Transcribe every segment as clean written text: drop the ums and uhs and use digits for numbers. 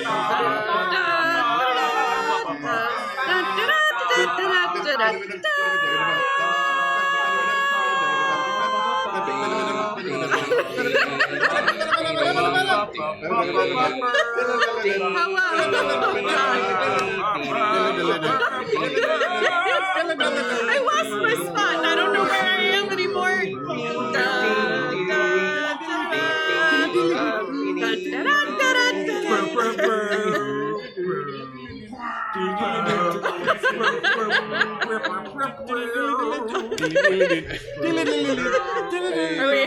I lost my spot and I don't know where I am anymore. Are we?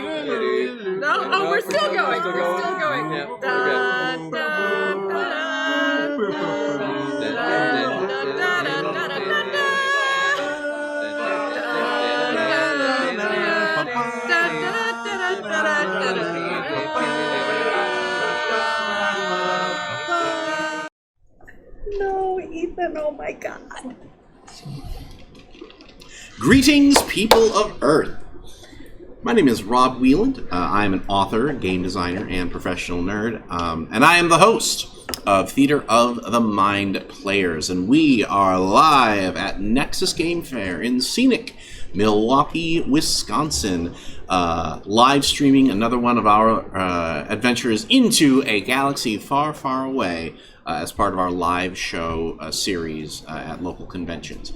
No? Oh, we're still going. We're still going. No, Ethan, oh my God. Greetings, people of Earth. My name is Rob Wieland. I'm an author, game designer, and professional nerd, and I am the host of Theater of the Mind Players, and we are live at Nexus Game Fair in scenic Milwaukee, Wisconsin, live streaming another one of our adventures into a galaxy far, far away as part of our live show series at local conventions.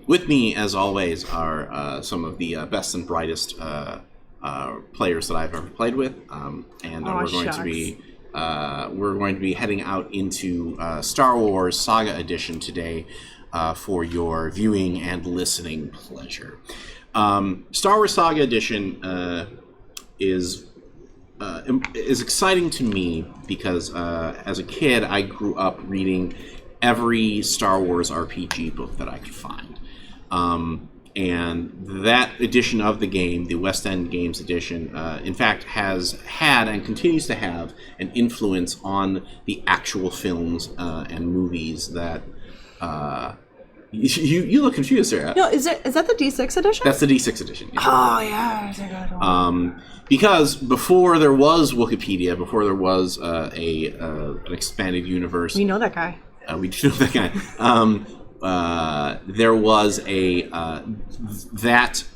With me, as always, are some of the best and brightest players that I've ever played with, and we're going to be heading out into Star Wars Saga Edition today for your viewing and listening pleasure. Star Wars Saga Edition is exciting to me because as a kid I grew up reading every Star Wars RPG book that I could find. And that edition of the game, the West End Games edition, in fact has had and continues to have an influence on the actual films and movies that... You look confused, Sarah. No, is that the D6 edition? That's the D6 edition. Yeah. Oh, yeah. That's a good one. Because before there was Wikipedia, before there was an expanded universe... We know that guy. We do know that guy. There was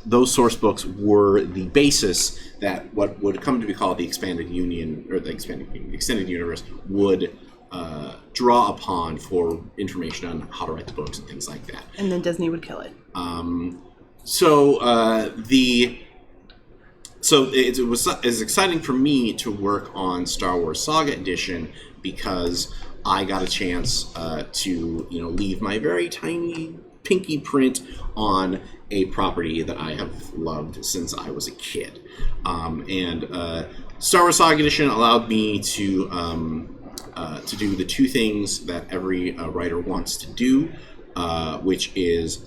those source books were the basis that what would come to be called the expanded union, or the extended universe, would draw upon for information on how to write the books and things like that. And then Disney would kill it. It was exciting for me to work on Star Wars Saga Edition because I got a chance to leave my very tiny pinky print on a property that I have loved since I was a kid. And Star Wars Saga Edition allowed me to do the two things that every writer wants to do, which is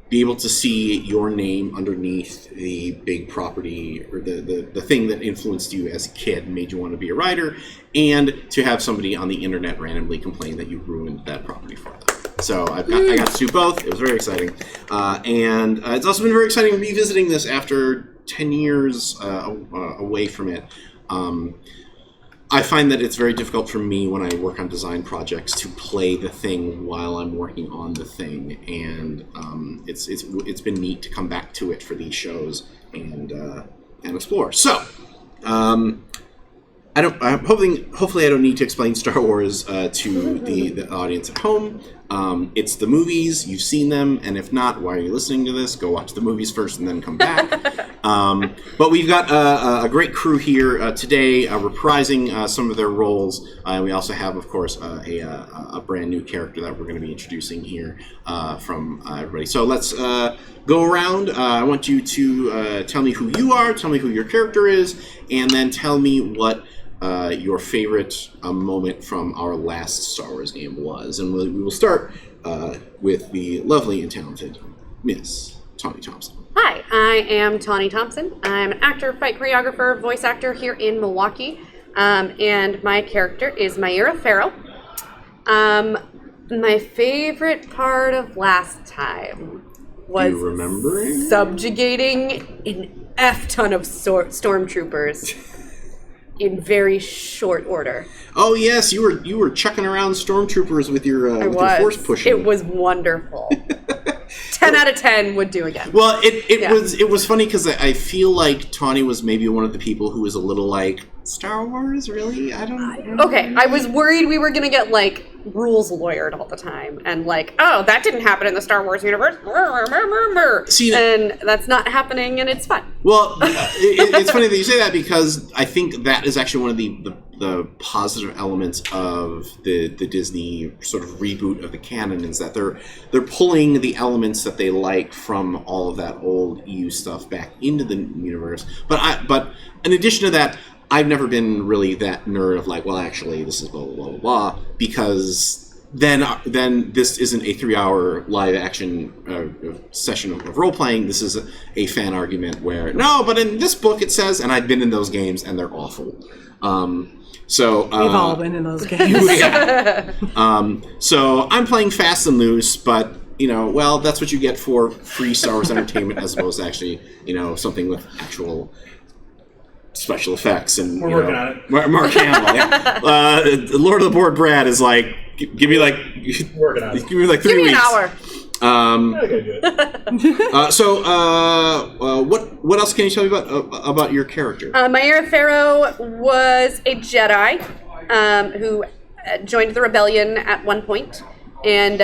be able to see your name underneath the big property or the thing that influenced you as a kid and made you want to be a writer, and to have somebody on the internet randomly complain that you ruined that property for them. So I got to do both. It was very exciting. And it's also been very exciting revisiting this after 10 years away from it. I find that it's very difficult for me when I work on design projects to play the thing while I'm working on the thing, and it's been neat to come back to it for these shows and explore. So, hopefully I don't need to explain Star Wars to the audience at home. It's the movies, you've seen them, and if not, why are you listening to this? Go watch the movies first and then come back. But we've got a great crew here today reprising some of their roles. We also have, of course, a brand new character that we're going to be introducing here from everybody. So let's go around. I want you to tell me who you are, tell me who your character is, and then tell me what your favorite moment from our last Star Wars game was. And we will start with the lovely and talented Miss Tawny Thompson. Hi, I am Tawny Thompson. I'm an actor, fight choreographer, voice actor here in Milwaukee, and my character is Myra Farrell. My favorite part of last time was subjugating an F ton of stormtroopers in very short order. Oh yes, you were chucking around stormtroopers with your force pushing. It was wonderful. 10 out of 10 would do again. Well, it was funny because I feel like Tawny was maybe one of the people who was a little like, Star Wars, really? I don't know. Okay, I was worried we were going to get, like, rules lawyered all the time. And, like, oh, that didn't happen in the Star Wars universe. See, and that's not happening, and it's fun. Well, it's funny that you say that because I think that is actually one of the positive elements of the Disney sort of reboot of the canon is that they're pulling the elements that they like from all of that old EU stuff back into the universe. But in addition to that, I've never been really that nerd of like, well, actually, this is blah, blah, blah, blah, blah, because then this isn't a 3-hour live action session of role-playing. This is a fan argument where, no, but in this book it says, and I've been in those games, and they're awful. So we've all been in those games. Yeah. So I'm playing fast and loose, but, well, that's what you get for free Star Wars entertainment as opposed to actually, something with actual special effects and we're working on it. Mark Hamill, yeah. Lord of the Board Brad is like, give me like working on it. Give me like 3 Give me weeks. an hour. What else can you tell me about your character? Mayra Farrow was a Jedi who joined the rebellion at one point, and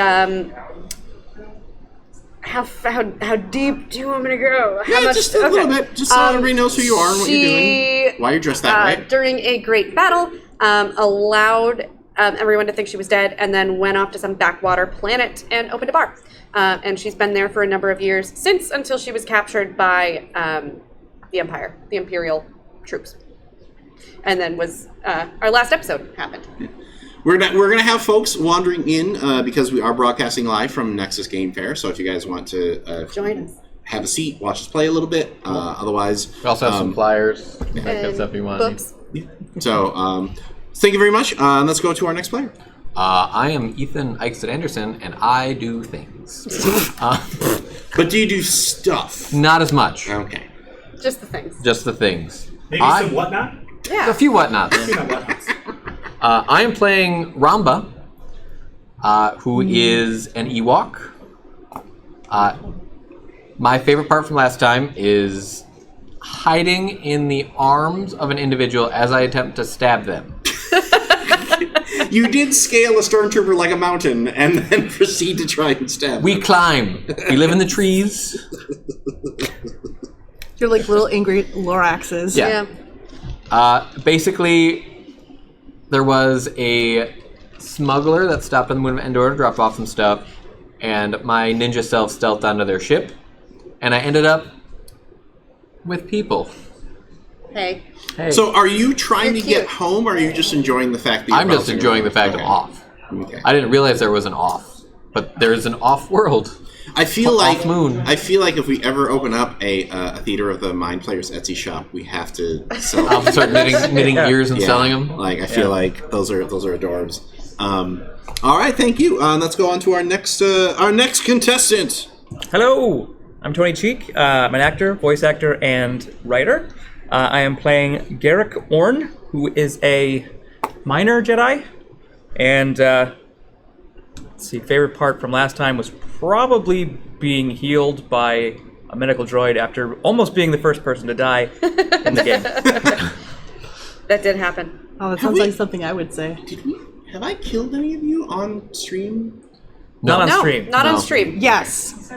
how deep do you want me to go? How much? Just a little bit, just so everybody knows who you are and what you're doing, why you're dressed that way. During a great battle, allowed everyone to think she was dead, and then went off to some backwater planet and opened a bar. And she's been there for a number of years since, until she was captured by the Empire, the Imperial troops. And then our last episode happened. We're gonna have folks wandering in because we are broadcasting live from Nexus Game Fair. So if you guys want to join us, have a seat, watch us play a little bit. Otherwise, we also have some flyers, that kind of stuff you want. Books. Yeah. So thank you very much. Let's go to our next player. I am Ethan Eichstedt Anderson, and I do things. But do you do stuff? Not as much. Okay. Just the things. Just the things. Maybe some whatnot? Yeah. A few whatnots. I am playing Ramba, who is an Ewok. My favorite part from last time is hiding in the arms of an individual as I attempt to stab them. You did scale a stormtrooper like a mountain and then proceed to try and stab We them. climb. We live in the trees. You're like little angry Loraxes. Yeah. Basically, there was a smuggler that stopped on the moon of Endor to drop off some stuff, and my ninja self stealthed onto their ship, and I ended up with people. Hey. So are you trying to get home, or are you just enjoying the fact that you're I'm just enjoying the fact of off. Okay. I didn't realize there was an off, but there is an off world. I feel like moon. I feel like if we ever open up a Theater of the Mind Players Etsy shop, we have to sell. I'll start knitting ears and selling them. Like I feel like those are adorbs. All right, thank you. Let's go on to our next contestant. Hello, I'm Tony Cheek. I'm an actor, voice actor, and writer. I am playing Garrick Orn, who is a minor Jedi. And let's see, favorite part from last time was probably being healed by a medical droid after almost being the first person to die in the game. That did happen. Oh, that sounds like something I would say. Have I killed any of you on stream? Not on stream. Not on stream. Yes.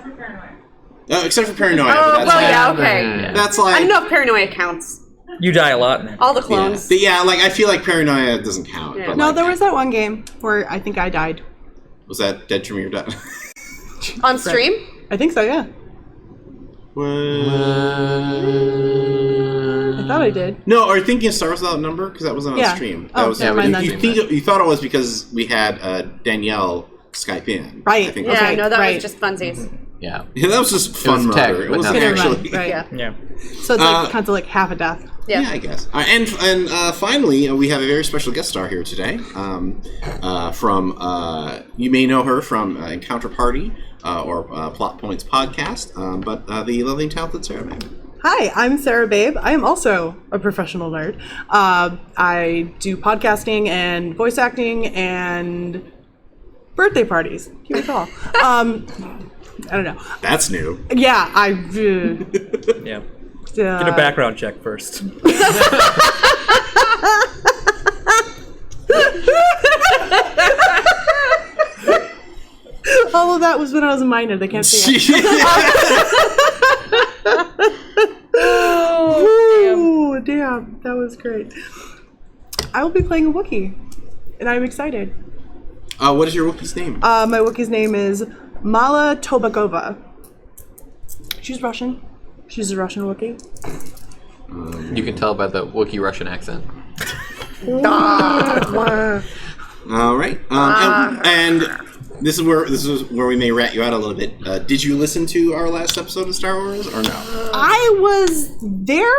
Except for Paranoia. Oh, but that's well, like, yeah, okay. That's like... I don't know if Paranoia counts. You die a lot. All the clones. Yeah, like I feel like Paranoia doesn't count. Yeah. But No, like, there was that one game where I think I died. Was that Dead to Me or Dead? On stream? I think so, yeah. I thought I did. No, are you thinking of Star Wars Without Number? Because that wasn't on Yeah. stream. Oh, That was never mind then. you thought it was because we had Danielle Skype in. Right. I think Yeah, Okay, no, that right. was just funsies. Yeah. Yeah, that was just fun was tech, murder. It but wasn't not Never mind, actually. right. Yeah. Yeah. So it's like kind of like half a death. Yeah. Yeah, I guess. And finally, we have a very special guest star here today. From you may know her from Encounter Party or Plot Points podcast, but the lovely and talented Sarah Mann. Hi, I'm Sarah Babe. I am also a professional nerd. I do podcasting and voice acting and birthday parties. You recall. I don't know. That's new. Yeah, Yeah. Get a background check first. all of that was when I was a minor. They can't see it. Oh, damn. That was great. I will be playing a Wookiee, and I'm excited. What is your Wookiee's name? My Wookiee's name is Mala Tobakova. She's Russian. She's a Russian Wookiee. You can tell by the Wookiee Russian accent. All right. And this is where we may rat you out a little bit. Did you listen to our last episode of Star Wars or no? I was there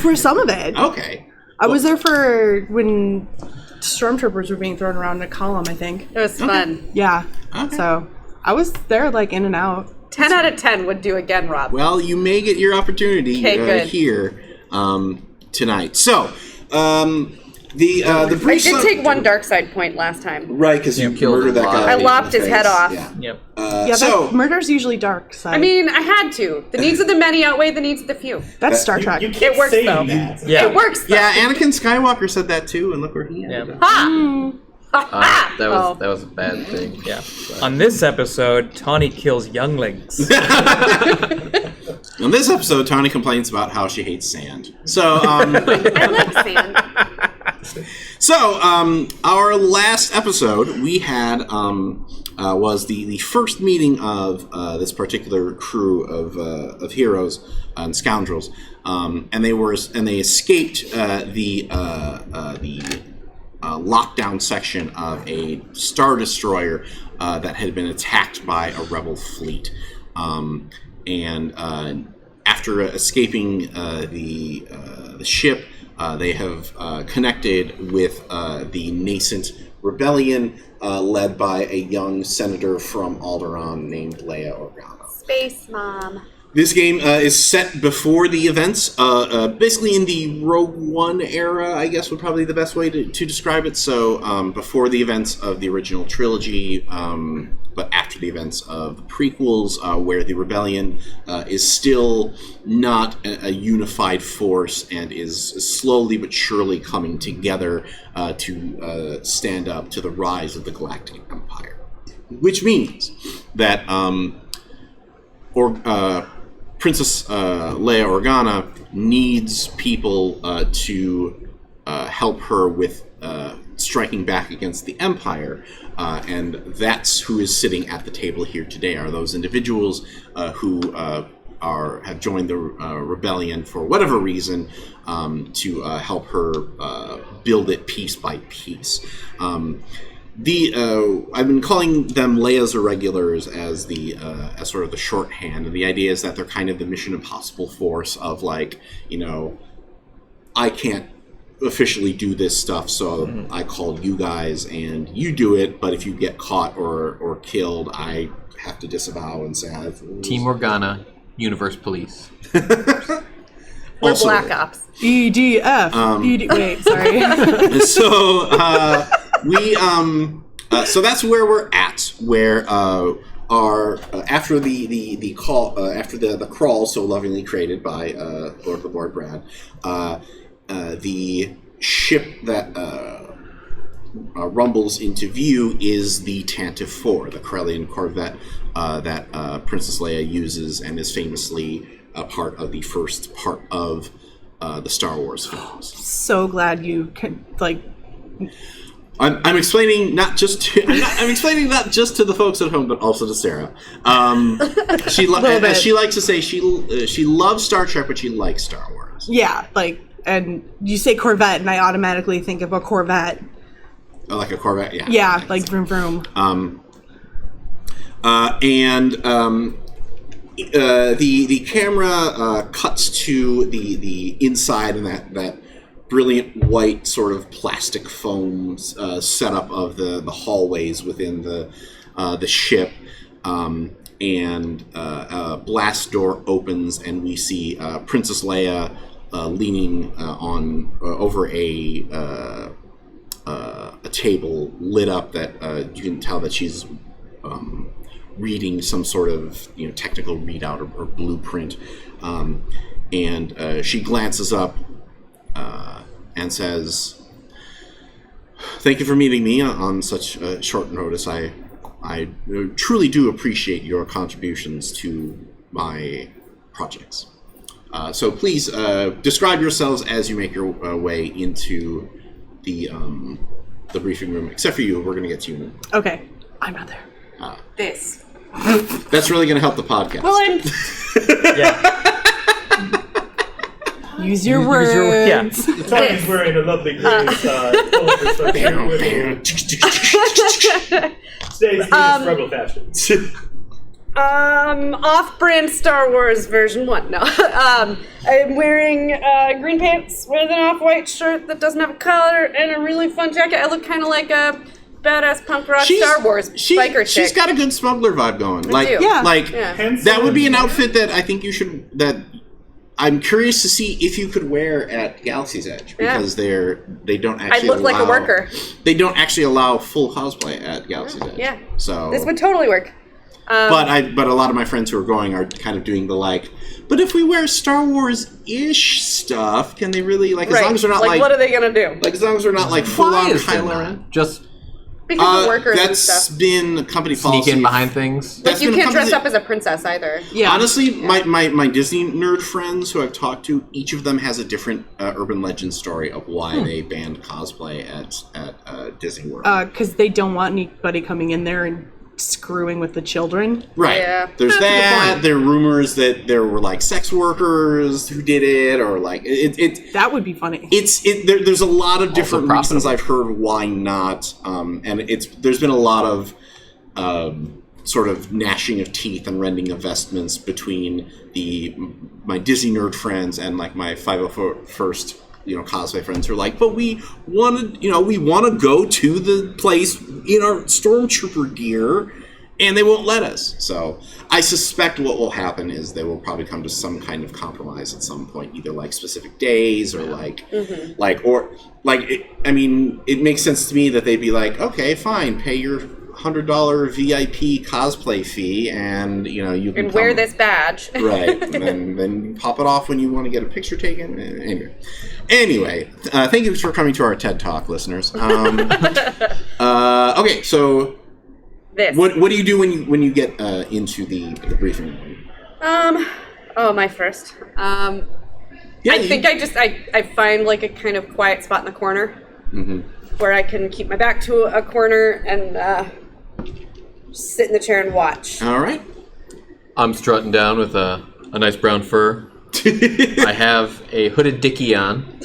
for some of it. Okay. I was there for when stormtroopers were being thrown around in a column, I think. It was fun. Yeah. Okay. So I was there like in and out. 10 out of 10 would do again, Rob. Well, you may get your opportunity good. here tonight. So, the I brief did take one dark side point last time. right because you killed murdered that him. guy. I in lopped the his head face. off. Yeah. Yep. So Murder's usually dark side. I mean, I had to. The needs of the many outweigh the needs of the few. that's Star Trek. You keep It works, saying though. that. Yeah. It works, though. yeah, Anakin Skywalker said that too, and look where he ended up. Ha! That was a bad thing. Yeah. On this episode, Tawny kills younglings. On this episode, Tawny complains about how she hates sand. So, I like sand. Our last episode we had was the first meeting of this particular crew of heroes and scoundrels, and they escaped the lockdown section of a Star Destroyer that had been attacked by a rebel fleet, and after escaping the ship. They have connected with the nascent rebellion led by a young senator from Alderaan named Leia Organa. Space Mom. This game is set before the events, basically in the Rogue One era, I guess would probably be the best way to describe it. So before the events of the original trilogy, but after the events of the prequels, where the rebellion is still not a unified force and is slowly but surely coming together to stand up to the rise of the Galactic Empire. Which means that Princess Leia Organa needs people to help her with striking back against the Empire, and that's who is sitting at the table here today. Are those individuals who have joined the rebellion for whatever reason to help her build it piece by piece. I've been calling them Leia's Irregulars as as sort of the shorthand, and the idea is that they're kind of the Mission Impossible force of I can't officially do this stuff, so I called you guys and you do it, but if you get caught or killed, I have to disavow and say I've... Team Organa, Universe Police. We're Also, Black Ops. EDF. Wait, sorry. So so that's where we're at. Where after the call, after the crawl so lovingly created by Lord Laborde Brad, the ship that rumbles into view is the Tantive 4, the Corellian corvette that Princess Leia uses and is famously a part of the first part of the Star Wars films. So glad you could I'm explaining not just to the folks at home, but also to Sarah. She likes to say she loves Star Trek, but she likes Star Wars. Yeah, and you say Corvette, and I automatically think of a Corvette. Oh, like a Corvette, yeah. Yeah, like vroom vroom. The camera cuts to the inside and that brilliant white sort of plastic foam setup of the hallways within the ship, and a blast door opens, and we see Princess Leia leaning over a table lit up that you can tell that she's reading some sort of technical readout or blueprint, and she glances up and says, "Thank you for meeting me on such short notice. I truly do appreciate your contributions to my projects. So please describe yourselves as you make your way into the briefing room. Except for you, we're going to get to you. Okay, I'm not there. This. That's really going to help the podcast. Well, I'm. Yeah. Use your words. Yeah. Tony's wearing a lovely gray pullover sweatshirt with today's rebel fashion. Off-brand Star Wars version 1. No. I'm wearing green pants with an off-white shirt that doesn't have a collar and a really fun jacket. I look kind of like a badass punk rock Star Wars biker chick. She's got a good smuggler vibe going. I do. Yeah. That would be an outfit that I think you should. That I'm curious to see if you could wear at Galaxy's Edge, because they don't actually. I look like a worker. They don't actually allow full cosplay at Galaxy's Edge. Yeah. So this would totally work. But a lot of my friends who are going are kind of doing the but if we wear Star Wars-ish stuff, can they really as long as they're not what are they gonna do? as long as they're not full on Kylo. Just Because of workers and that's stuff. been company policy. sneak in behind things. You can't dress up as a princess either. Yeah. Honestly, my Disney nerd friends who I've talked to, each of them has a different urban legend story of why they banned cosplay at Disney World. Because they don't want anybody coming in there and screwing with the children. Right. Yeah. There's That's a good that. point. There are rumors that there were sex workers who did it, or That would be funny. There's a lot of different profitable. reasons I've heard why not, and there's been a lot of sort of gnashing of teeth and rending of vestments between my Disney nerd friends and my 501st cosplay friends who are but we want to go to the place in our stormtrooper gear, and they won't let us. So I suspect what will happen is they will probably come to some kind of compromise at some point, either specific days or it makes sense to me that they'd be okay, fine, pay your $100 VIP cosplay fee, and you can wear this badge. right, and then pop it off when you want to get a picture taken. Anyway, thank you for coming to our TED Talk, listeners. Okay, so This. what do you do when you get into the briefing room? My first. I think I find a kind of quiet spot in the corner where I can keep my back to a corner and sit in the chair and watch. All right. I'm strutting down with a nice brown fur. I have a hooded dickie on.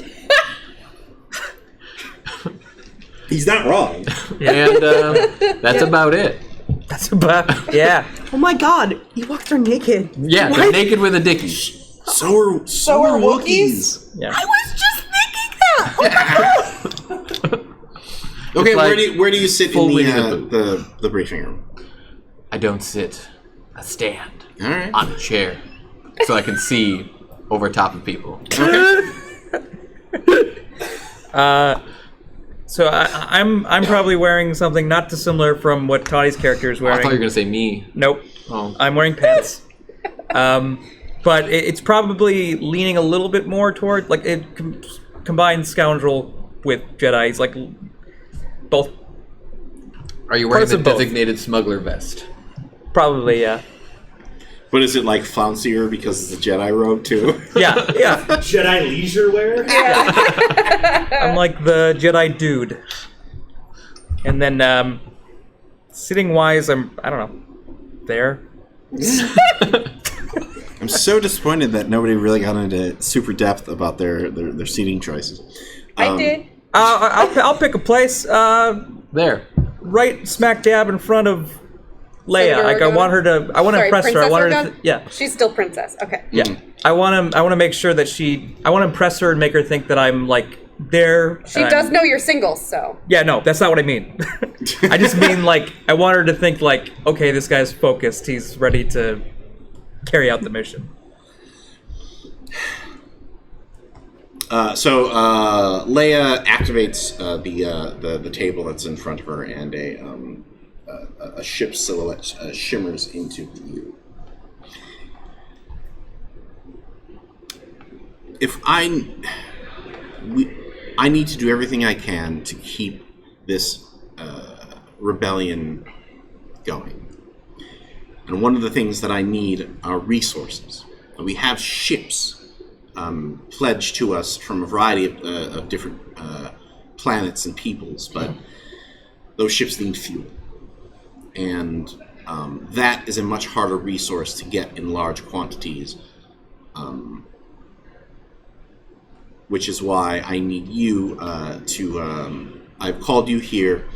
He's not wrong. And that's about it. That's about yeah. Oh my god, Ewoks are naked. Yeah, they're naked with a dickie. So are Wookiees. Yeah. I was just thinking that. Okay, It's where do you sit in full Winnie the the briefing room? I don't sit. I stand All right. on a chair so I can see over top of people. So I'm probably wearing something not dissimilar from what Toddy's character is I wearing. thought you were going to say me. Nope. Oh. I'm wearing pants. But it's probably leaning a little bit more toward it combines scoundrel with Jedi. It's both. Are you wearing Parts the of both. designated smuggler vest? Probably, yeah. But is it fancier because it's a Jedi robe too? Yeah. Jedi leisure wear? I'm like the Jedi dude. And then sitting wise, I don't know, there. I'm so disappointed that nobody really got into super depth about their seating choices. I did. I'll pick a place There. right smack dab in front of Leia. Senator I Organa? want her to. I want to Sorry, impress her. I Princess want her Organa? to. Yeah. She's still princess. Okay. Yeah. I want to make sure that I want to impress her and make her think that I'm there. She does know you're single, so. Yeah, no, that's not what I mean. I just mean, like, I want her to think, like, okay, this guy's focused. He's ready to carry out the mission. So Leia activates the table that's in front of her, and a ship silhouette shimmers into view. I need to do everything I can to keep this rebellion going. And one of the things that I need are resources. We have ships pledged to us from a variety of different planets and peoples, but those ships need fuel. And that is a much harder resource to get in large quantities, which is why I need you I've called you here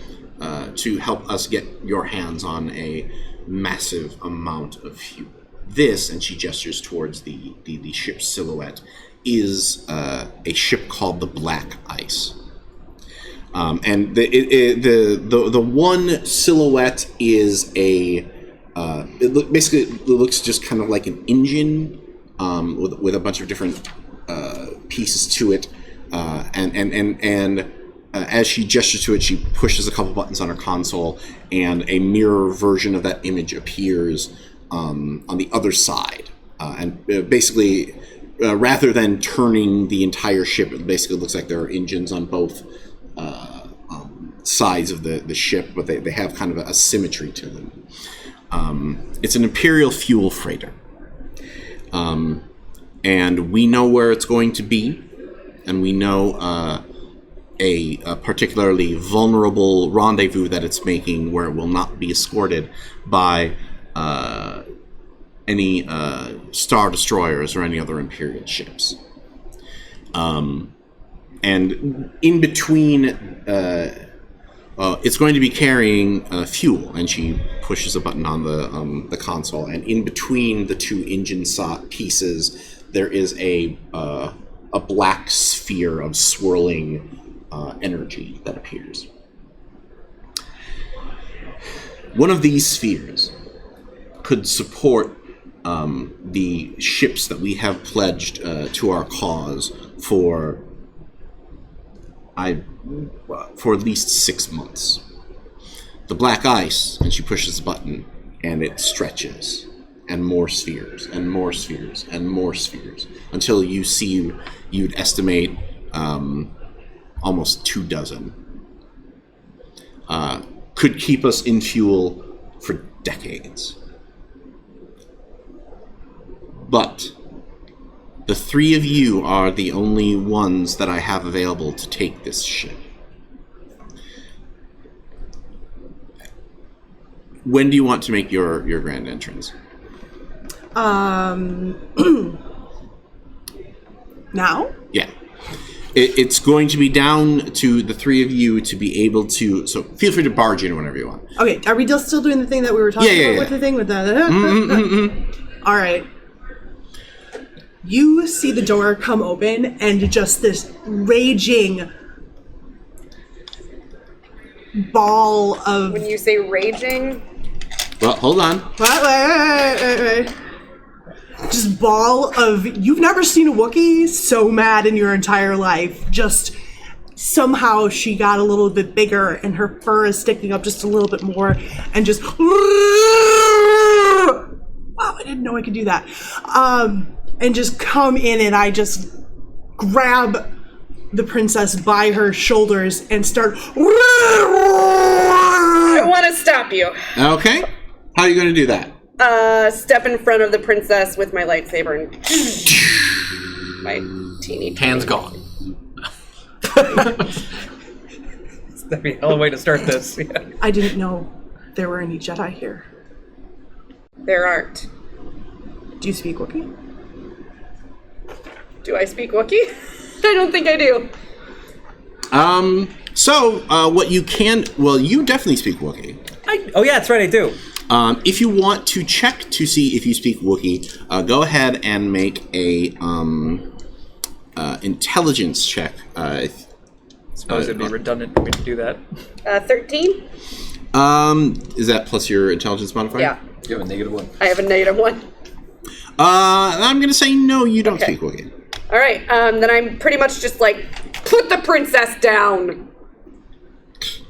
to help us get your hands on a massive amount of fuel. This, and she gestures towards the ship's silhouette, is a ship called the Black Ice. And the one silhouette is basically it looks just kind of like an engine with a bunch of different pieces to it, and as she gestures to it, she pushes a couple buttons on her console, and a mirror version of that image appears on the other side. And basically, rather than turning the entire ship, it basically looks like there are engines on both sides of the ship, but they have kind of a symmetry to them. It's an Imperial fuel freighter. And we know where it's going to be, and we know a particularly vulnerable rendezvous that it's making where it will not be escorted by any Star Destroyers or any other Imperial ships. And in between, it's going to be carrying fuel, and she pushes a button on the console, and in between the two engine pieces, there is a black sphere of swirling energy that appears. One of these spheres could support the ships that we have pledged to our cause for at least 6 months. The Black Ice, and she pushes the button, and it stretches, and more spheres, and more spheres, and more spheres, until you'd estimate almost 24. Could keep us in fuel for decades. But the three of you are the only ones that I have available to take this ship. When do you want to make your grand entrance? Now? Yeah. It's going to be down to the three of you to be able to... So feel free to barge in whenever you want. Okay, are we still doing the thing that we were talking about with the thing? With the... All right. You see the door come open and just this raging ball of... When you say raging... Well, hold on. Wait. Just ball of... You've never seen a Wookiee so mad in your entire life. Just somehow she got a little bit bigger and her fur is sticking up just a little bit more and just... Wow, I didn't know I could do that. And just come in and I just grab the princess by her shoulders and start... I want to stop you. Okay. How are you going to do that? Step in front of the princess with my lightsaber and my teeny Hands gone. That'd be a hell of a way to start this. Yeah. I didn't know there were any Jedi here. There aren't. Do you speak Wookiee? Do I speak Wookiee? I don't think I do. So, what you can... Well, you definitely speak Wookiee. Oh yeah, that's right, I do. If you want to check to see if you speak Wookiee, go ahead and make a intelligence check. suppose it'd be redundant for me to do that. 13? Is that plus your intelligence modifier? Yeah. You have a -1. I have a -1. I'm gonna say no. You don't Okay. speak Wookiee. All right. Then I'm pretty much just like, put the princess down.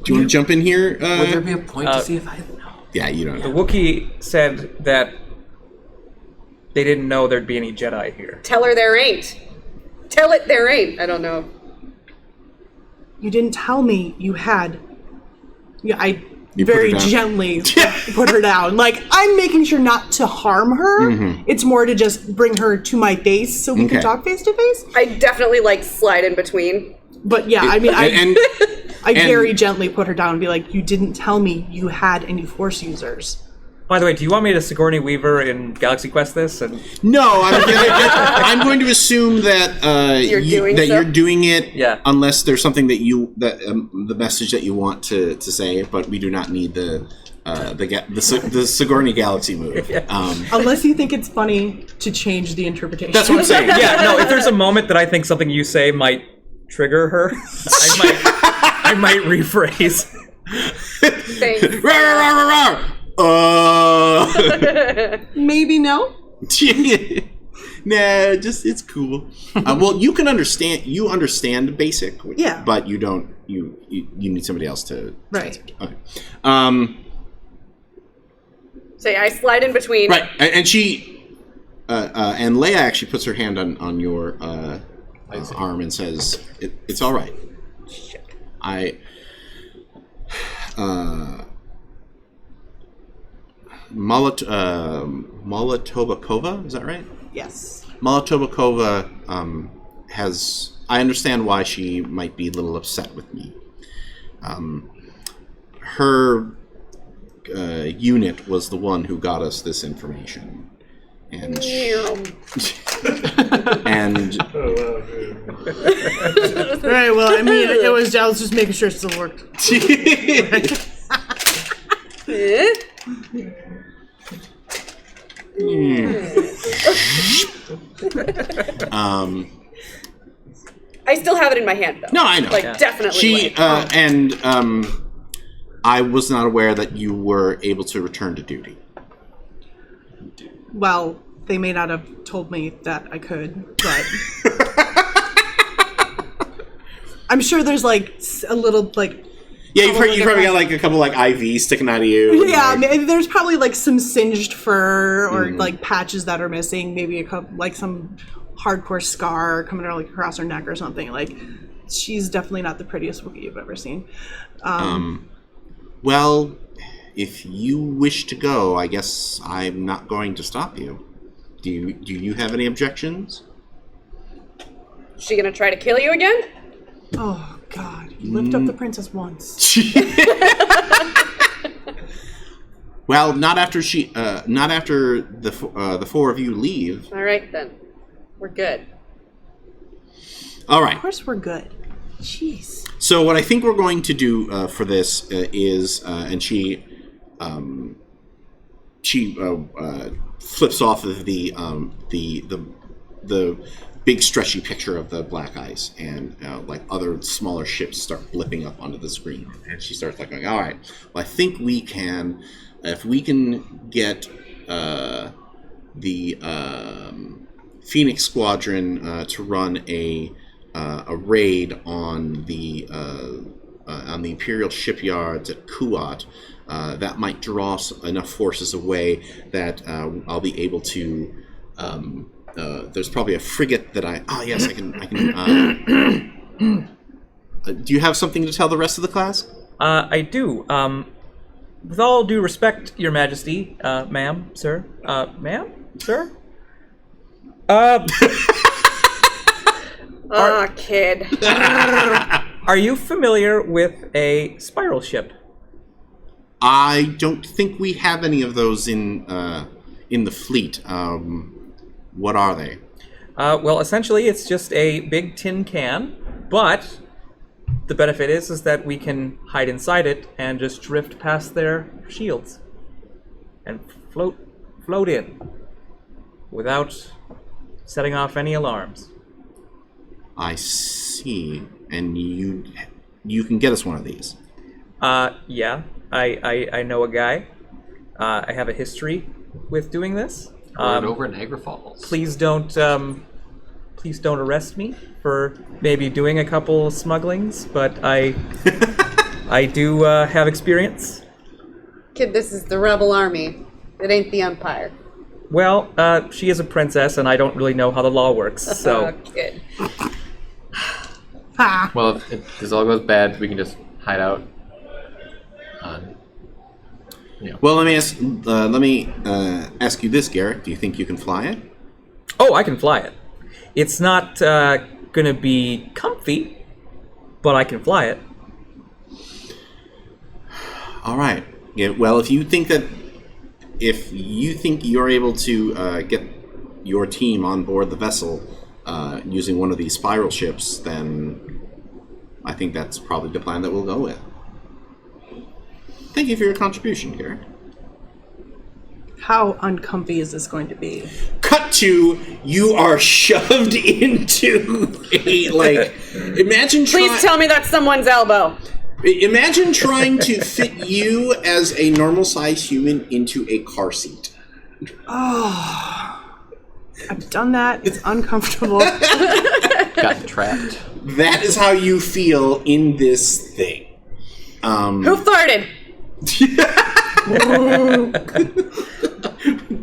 Do you want to jump in here? Would there be a point to see if I know? Yeah, you don't The know. Wookiee said that they didn't know there'd be any Jedi here. Tell her there ain't. Tell it there ain't. I don't know. You didn't tell me you had. Yeah, I You put her very down. gently put her down. Like, I'm making sure not to harm her. It's more to just bring her to my face so we can Okay. talk face to face. I definitely like slide in between. But yeah, I mean, And I very gently put her down and be like, you didn't tell me you had any Force users. By the way, do you want me to Sigourney Weaver in Galaxy Quest this? And no, I'm going to assume that You're doing that so? you're doing it. Yeah. Unless there's something that the message that you want to say, but we do not need the Sigourney Galaxy move. Unless you think it's funny to change the interpretation. That's what I'm saying. yeah, no, if there's a moment that I think something you say might trigger her, I might rephrase. Thanks. Rawr, rawr, rawr, rawr. Maybe no. Nah, just it's cool. Well, you can understand. You understand basic. Yeah. But you don't. You need somebody else to. Right. Okay. So yeah, I slide in between. Right, and she, and Leia actually puts her hand on your arm and says, "It's all right. Molotobakova, is that right? Yes. Molotobakova has. I understand why she might be a little upset with me. Her unit was the one who got us this information, and and Oh, wow, dude. Right, well, I mean, I was just making sure it still worked. Eh? I still have it in my hand though. No, I know. Like Yeah. definitely. she like, and I was not aware that you were able to return to duty. Well, they may not have told me that I could, but I'm sure there's like a little like Yeah, you probably like, got like a couple like IVs sticking out of you. and, yeah, like- maybe there's probably like some singed fur or like patches that are missing, maybe a couple like some hardcore scar coming like across her neck or something. Like she's definitely not the prettiest Wookiee you've ever seen. Well, if you wish to go, I guess I'm not going to stop you. Do you have any objections? she gonna try to kill you again? Oh God, you lift up the princess once. Well, not after the four of you leave. All right then, we're good. All right. Of course we're good. Jeez. So what I think we're going to do for this is, and she flips off of the big stretchy picture of the black ice, and like other smaller ships start blipping up onto the screen, and she starts like going, "All right, well, I think we can, if we can get the Phoenix Squadron to run a raid on the Imperial shipyards at Kuat, that might draw enough forces away that I'll be able to. There's probably a frigate that I can. Do you have something to tell the rest of the class? I do. With all due respect, Your Majesty, ma'am, sir, ma'am, sir. Kid. Are you familiar with a spiral ship? I don't think we have any of those in the fleet. What are they? Well, essentially, it's just a big tin can, but the benefit is that we can hide inside it and just drift past their shields and float in without setting off any alarms. I see. And you can get us one of these. Yeah. I know a guy. I have a history with doing this. Over Niagara Falls. Please don't arrest me for maybe doing a couple smugglings, but I do have experience. Kid, this is the rebel army. It ain't the Empire. Well, she is a princess, and I don't really know how the law works, so... Kid. Well, if this all goes bad, we can just hide out. Well, let me ask you this, Garrick. Do you think you can fly it? Oh, I can fly it. It's not gonna be comfy, but I can fly it. All right. Yeah, well, if you think you're able to get your team on board the vessel using one of these spiral ships, then I think that's probably the plan that we'll go with. Thank you for your contribution, Garrett. How uncomfy is this going to be? Cut to, you are shoved into a, imagine Please tell me that's someone's elbow. Imagine trying to fit you as a normal-sized human into a car seat. Oh, I've done that. It's uncomfortable. Got trapped. That is how you feel in this thing. Who farted?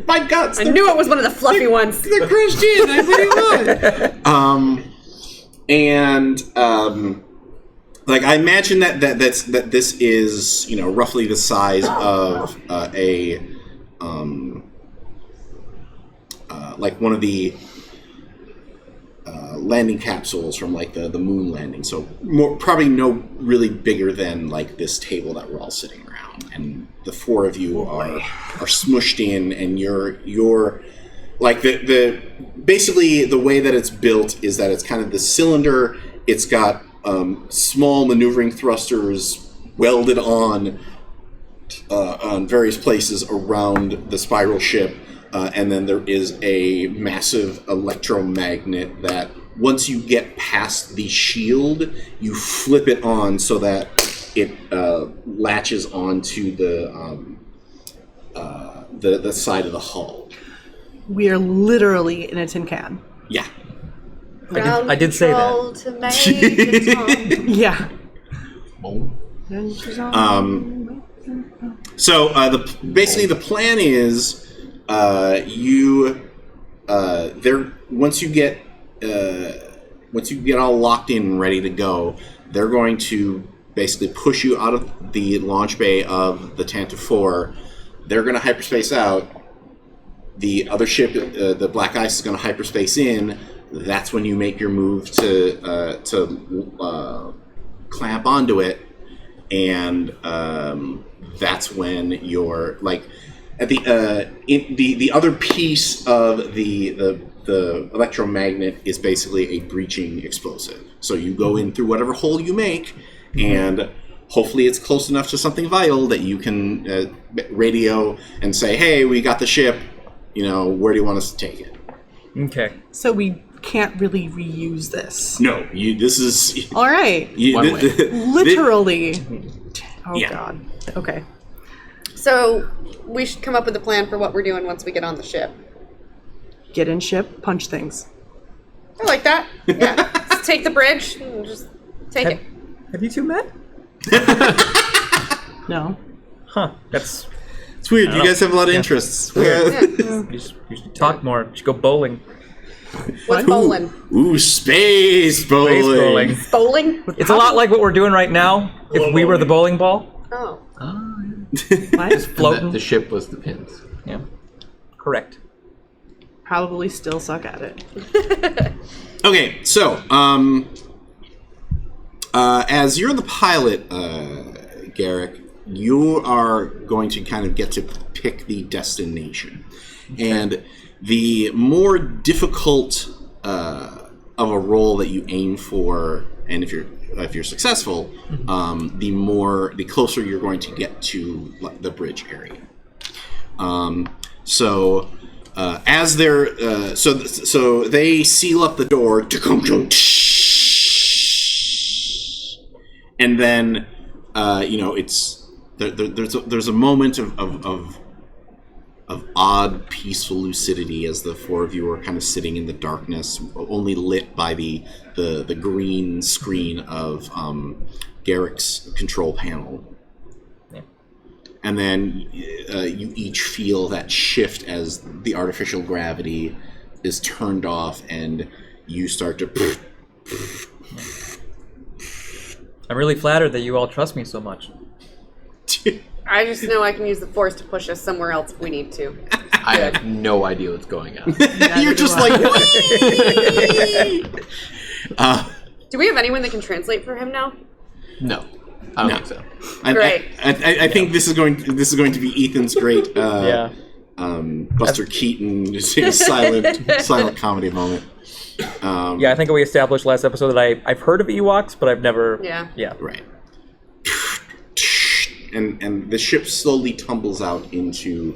My guts! I knew it was one of the fluffy ones. They're crushed in. I I imagine that this is roughly the size of one of the landing capsules from the moon landing. So probably no really bigger than this table that we're all sitting around, and the four of you are smushed in, and you're basically the way that it's built is that it's kind of the cylinder. It's got small maneuvering thrusters welded on various places around the spiral ship, and then there is a massive electromagnet that once you get past the shield, you flip it on so that it latches onto the side of the hull. We are literally in a tin can. Yeah. I did say that. To make it on. Yeah. So basically the plan is once you get all locked in and ready to go, they're going to basically push you out of the launch bay of the Tantive 4. They're going to hyperspace out. The other ship, the Black Ice, is going to hyperspace in. That's when you make your move to clamp onto it, and that's when you're at the other piece of the electromagnet is basically a breaching explosive. So you go in through whatever hole you make, and hopefully it's close enough to something vital that you can radio and say, "Hey, we got the ship. Where do you want us to take it?" Okay. So we can't really reuse this. No, this is All right. Literally. Oh, Yeah. God. Okay. So we should come up with a plan for what we're doing once we get on the ship. Get in ship, punch things. I like that. Yeah. Just take the bridge and just take it. Have you two met? No. Huh. That's... It's weird. You guys have a lot of interests. You should talk more. You should go bowling. What's bowling? Ooh, space bowling. Space bowling. Bowling? It's a lot like what we're doing right now. If we were the bowling ball. Oh. What? Floating. The ship was the pins. Yeah. Correct. Probably still suck at it. Okay, so as you're the pilot, Garrick, you are going to kind of get to pick the destination, and the more difficult of a role that you aim for, and if you're successful, the closer you're going to get to the bridge area. As they're so they seal up the door, and then it's there's a moment of odd, peaceful lucidity as the four of you are kind of sitting in the darkness, only lit by the green screen of Garrick's control panel. Yeah. And then you each feel that shift as the artificial gravity is turned off, and you start to. I'm really flattered that you all trust me so much. I just know I can use the force to push us somewhere else if we need to. I have no idea what's going on. You're just like. Do we have anyone that can translate for him now? No, I don't think so. Great. I think this is going to be Ethan's great Buster Keaton silent comedy moment. Yeah, I think we established last episode that I've heard of Ewoks, but I've never. Yeah. Right. And the ship slowly tumbles out into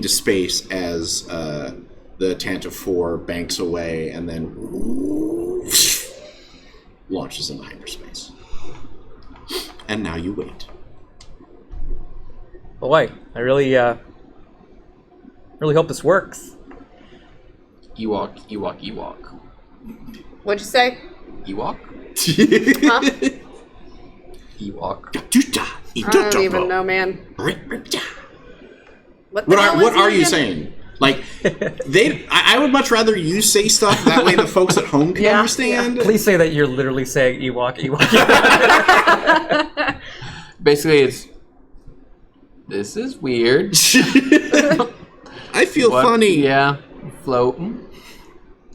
space as the Tanta 4 banks away and then launches into hyperspace. And now you wait. Boy, I really hope this works. Ewok. What'd you say? Ewok? Huh? Ewok. I don't even know, man. What are you saying? Like, I would much rather you say stuff that way the folks at home can understand. Please say that you're literally saying Ewok. Basically, it's. This is weird. I feel funny. Yeah, floating.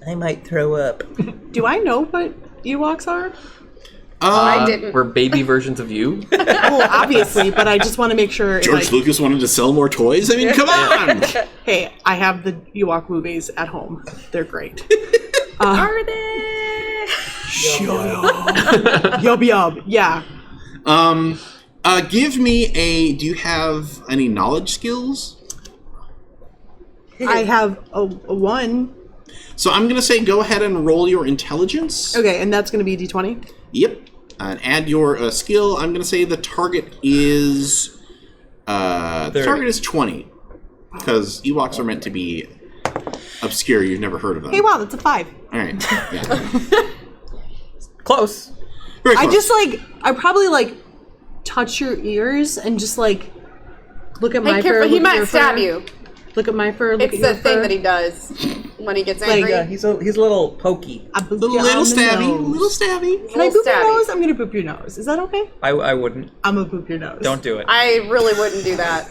I might throw up. Do I know what Ewoks are? I didn't. We're baby versions of you. Well, obviously, but I just want to make sure. George Lucas wanted to sell more toys? I mean, come on! Hey, I have the Ewok movies at home. They're great. Are they? Shut up. Yub yub. Yeah. Give me do you have any knowledge skills? I have a 1. So I'm going to say go ahead and roll your intelligence. Okay, and that's going to be D20? Yep. And add your skill. I'm going to say the target is... the target is 20. Because Ewoks are meant to be obscure. You've never heard of them. Hey, wow, that's a 5. All right. Yeah. Close. Very close. I probably, touch your ears and just, look at my Hey, fur. careful, he look at might your stab fur. you. Look at my fur, look It's at your the thing fur. that he does when he gets angry. Yeah, he's a little pokey. I boop Little you on the stabby. nose. Little stabby. Can I Little boop your stabby. nose? I'm going to boop your nose. Is that okay? I wouldn't. I'm going to boop your nose. Don't do it. I really wouldn't do that.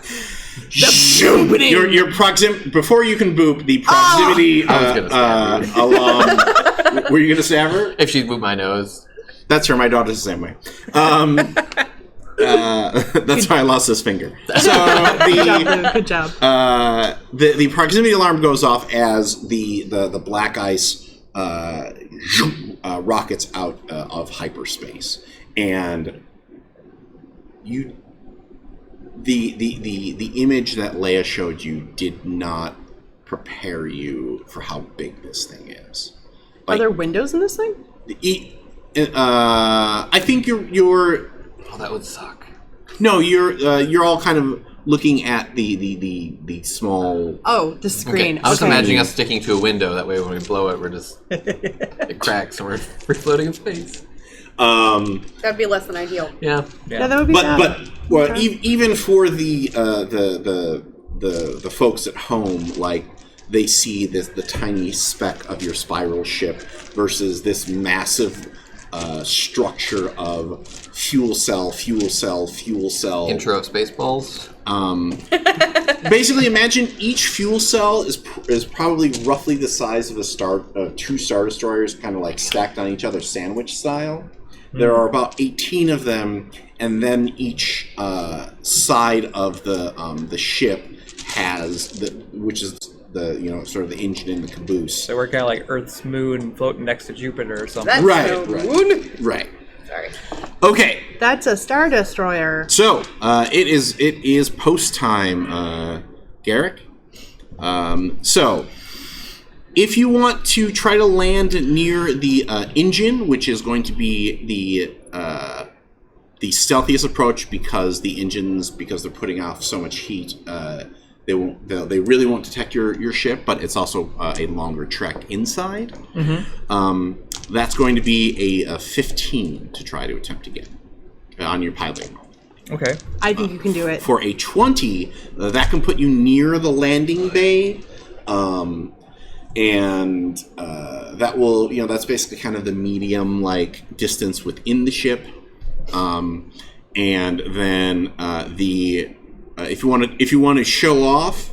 Your before you can boop, the proximity I was gonna stab you. alarm. Were you going to stab her? If she'd move my nose. That's her. My daughter's the same way. That's why I lost this finger. So Good job. the proximity alarm goes off as the black ice rockets out of hyperspace, and the image that Leia showed you did not prepare you for how big this thing is. Are there windows in this thing? I think you're. Oh, that would suck. No, you're all kind of looking at the small. Oh, the screen. Okay. I was Okay. imagining us sticking to a window. That way, when we blow it, we're just it cracks and we're floating in space. That'd be less than ideal. Yeah. Yeah, that would be bad. But well, Okay. even for the folks at home, they see the tiny speck of your spiral ship versus this massive structure of fuel cell. Intro of Spaceballs. Basically, imagine each fuel cell is probably roughly the size of two Star Destroyers, kind of stacked on each other, sandwich style. There are about 18 of them, and then each side of the ship has which is sort of the engine in the caboose. So we're kind of like Earth's moon floating next to Jupiter or something. That's Right. Right. Sorry. Okay. That's a Star Destroyer. So it is post time, Garrick. So if you want to try to land near the engine, which is going to be stealthiest approach because the engines, because they're putting off so much heat, they really won't detect your ship, but it's also a longer trek inside. That's going to be a 15 to try to attempt to get on your piloting roll. Okay. I think you can do it. For a 20, that can put you near the landing bay, and that will, that's basically kind of the medium distance within the ship, and then if you want to show off,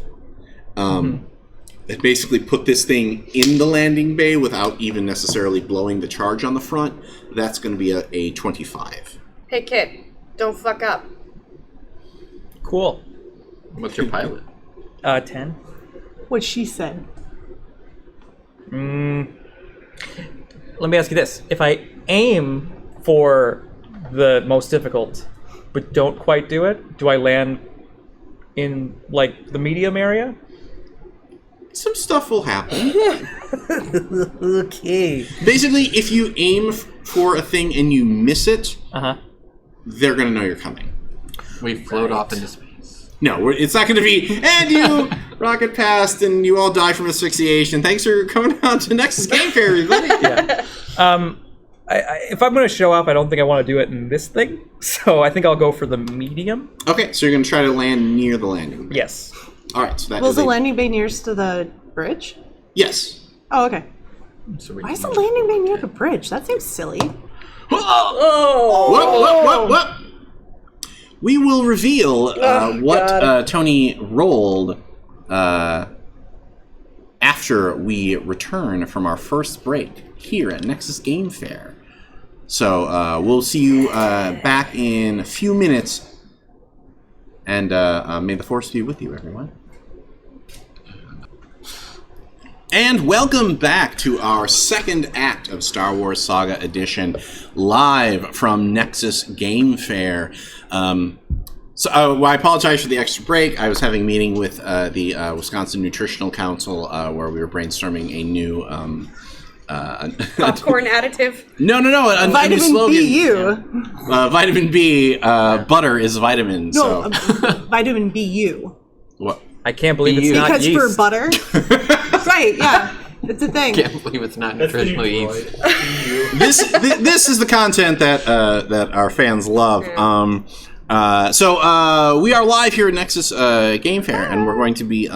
basically put this thing in the landing bay without even necessarily blowing the charge on the front. That's going to be a 25. Hey, kid, don't fuck up. Cool. What's your pilot? 10. What she said. Let me ask you this. If I aim for the most difficult, but don't quite do it, do I land in, the medium area? Some stuff will happen. Okay. Basically, if you aim for a thing and you miss it, they're going to know you're coming. We float off into space. No, it's not going to be, and you rocket past and you all die from asphyxiation. Thanks for coming out to Nexus Game Fair, everybody. Yeah. If I'm going to show up, I don't think I want to do it in this thing. So I think I'll go for the medium. Okay, so you're going to try to land near the landing bay. Yes. All right, so that Was is the landing bay nearest to the bridge? Yes. Oh, okay. So we Why is the landing bay near the bridge? That seems silly. Whoop. We will reveal what Tony rolled after we return from our first break here at Nexus Game Fair. So we'll see you back in a few minutes. And may the Force be with you, everyone. And welcome back to our second act of Star Wars Saga Edition, live from Nexus Game Fair. I apologize for the extra break. I was having a meeting with the Wisconsin Nutritional Council where we were brainstorming a new... Popcorn additive? No. A Vitamin new slogan. BU. Vitamin B. Butter is vitamin. No, So. vitamin BU. What? I can't believe it's not Because yeast. for butter. Right, yeah. It's a thing. can't believe it's not That's the new nutritionally droid. easy. This is the content that our fans love. So we are live here at Nexus Game Fair, and we're going to be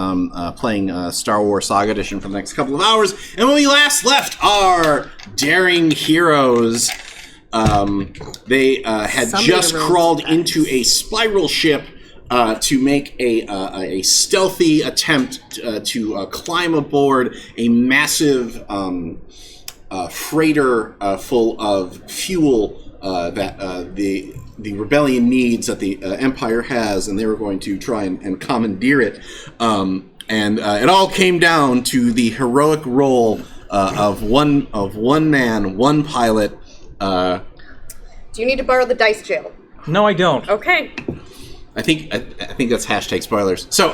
playing Star Wars Saga Edition for the next couple of hours. And when we last left our daring heroes, they had Somebody just rolls crawled dice. into a spiral ship to make a stealthy attempt to climb aboard a massive freighter full of fuel that the rebellion needs, that the Empire has, and they were going to try and commandeer it. And it all came down to the heroic role of one man, one pilot. Do you need to borrow the dice jail? No, I don't. Okay. I think that's hashtag spoilers. So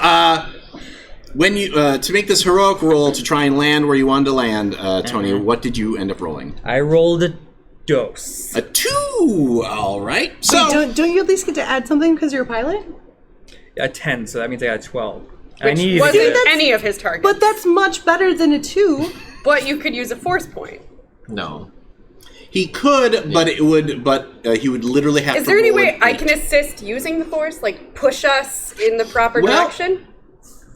when you to make this heroic roll to try and land where you wanted to land, Tony, what did you end up rolling? I rolled a dose. A 2. All right. So Wait, don't you at least get to add something because you're a pilot? A 10, so that means I got 12. I Which needed wasn't it. any of his targets. But that's much better than a 2. But you could use a force point. No. he could, but he would literally have to. Is there any roll way an I 8. can assist using the force? Like push us in the proper direction?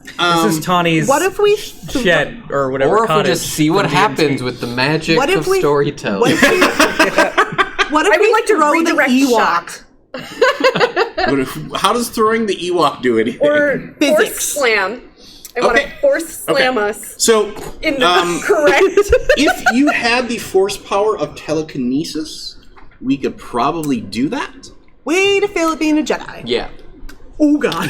This is Tawny's What if we shed or whatever. Or if we cottage just see what from happens DMT. with the magic What if of we- storytelling. What if I would we like to throw the redirect Ewok? How does throwing the Ewok do anything? Or force Physics. slam. I want Okay. to force slam us So, in the correct. if you had the force power of telekinesis, we could probably do that. Way to fail at being a Jedi. Yeah. Oh god.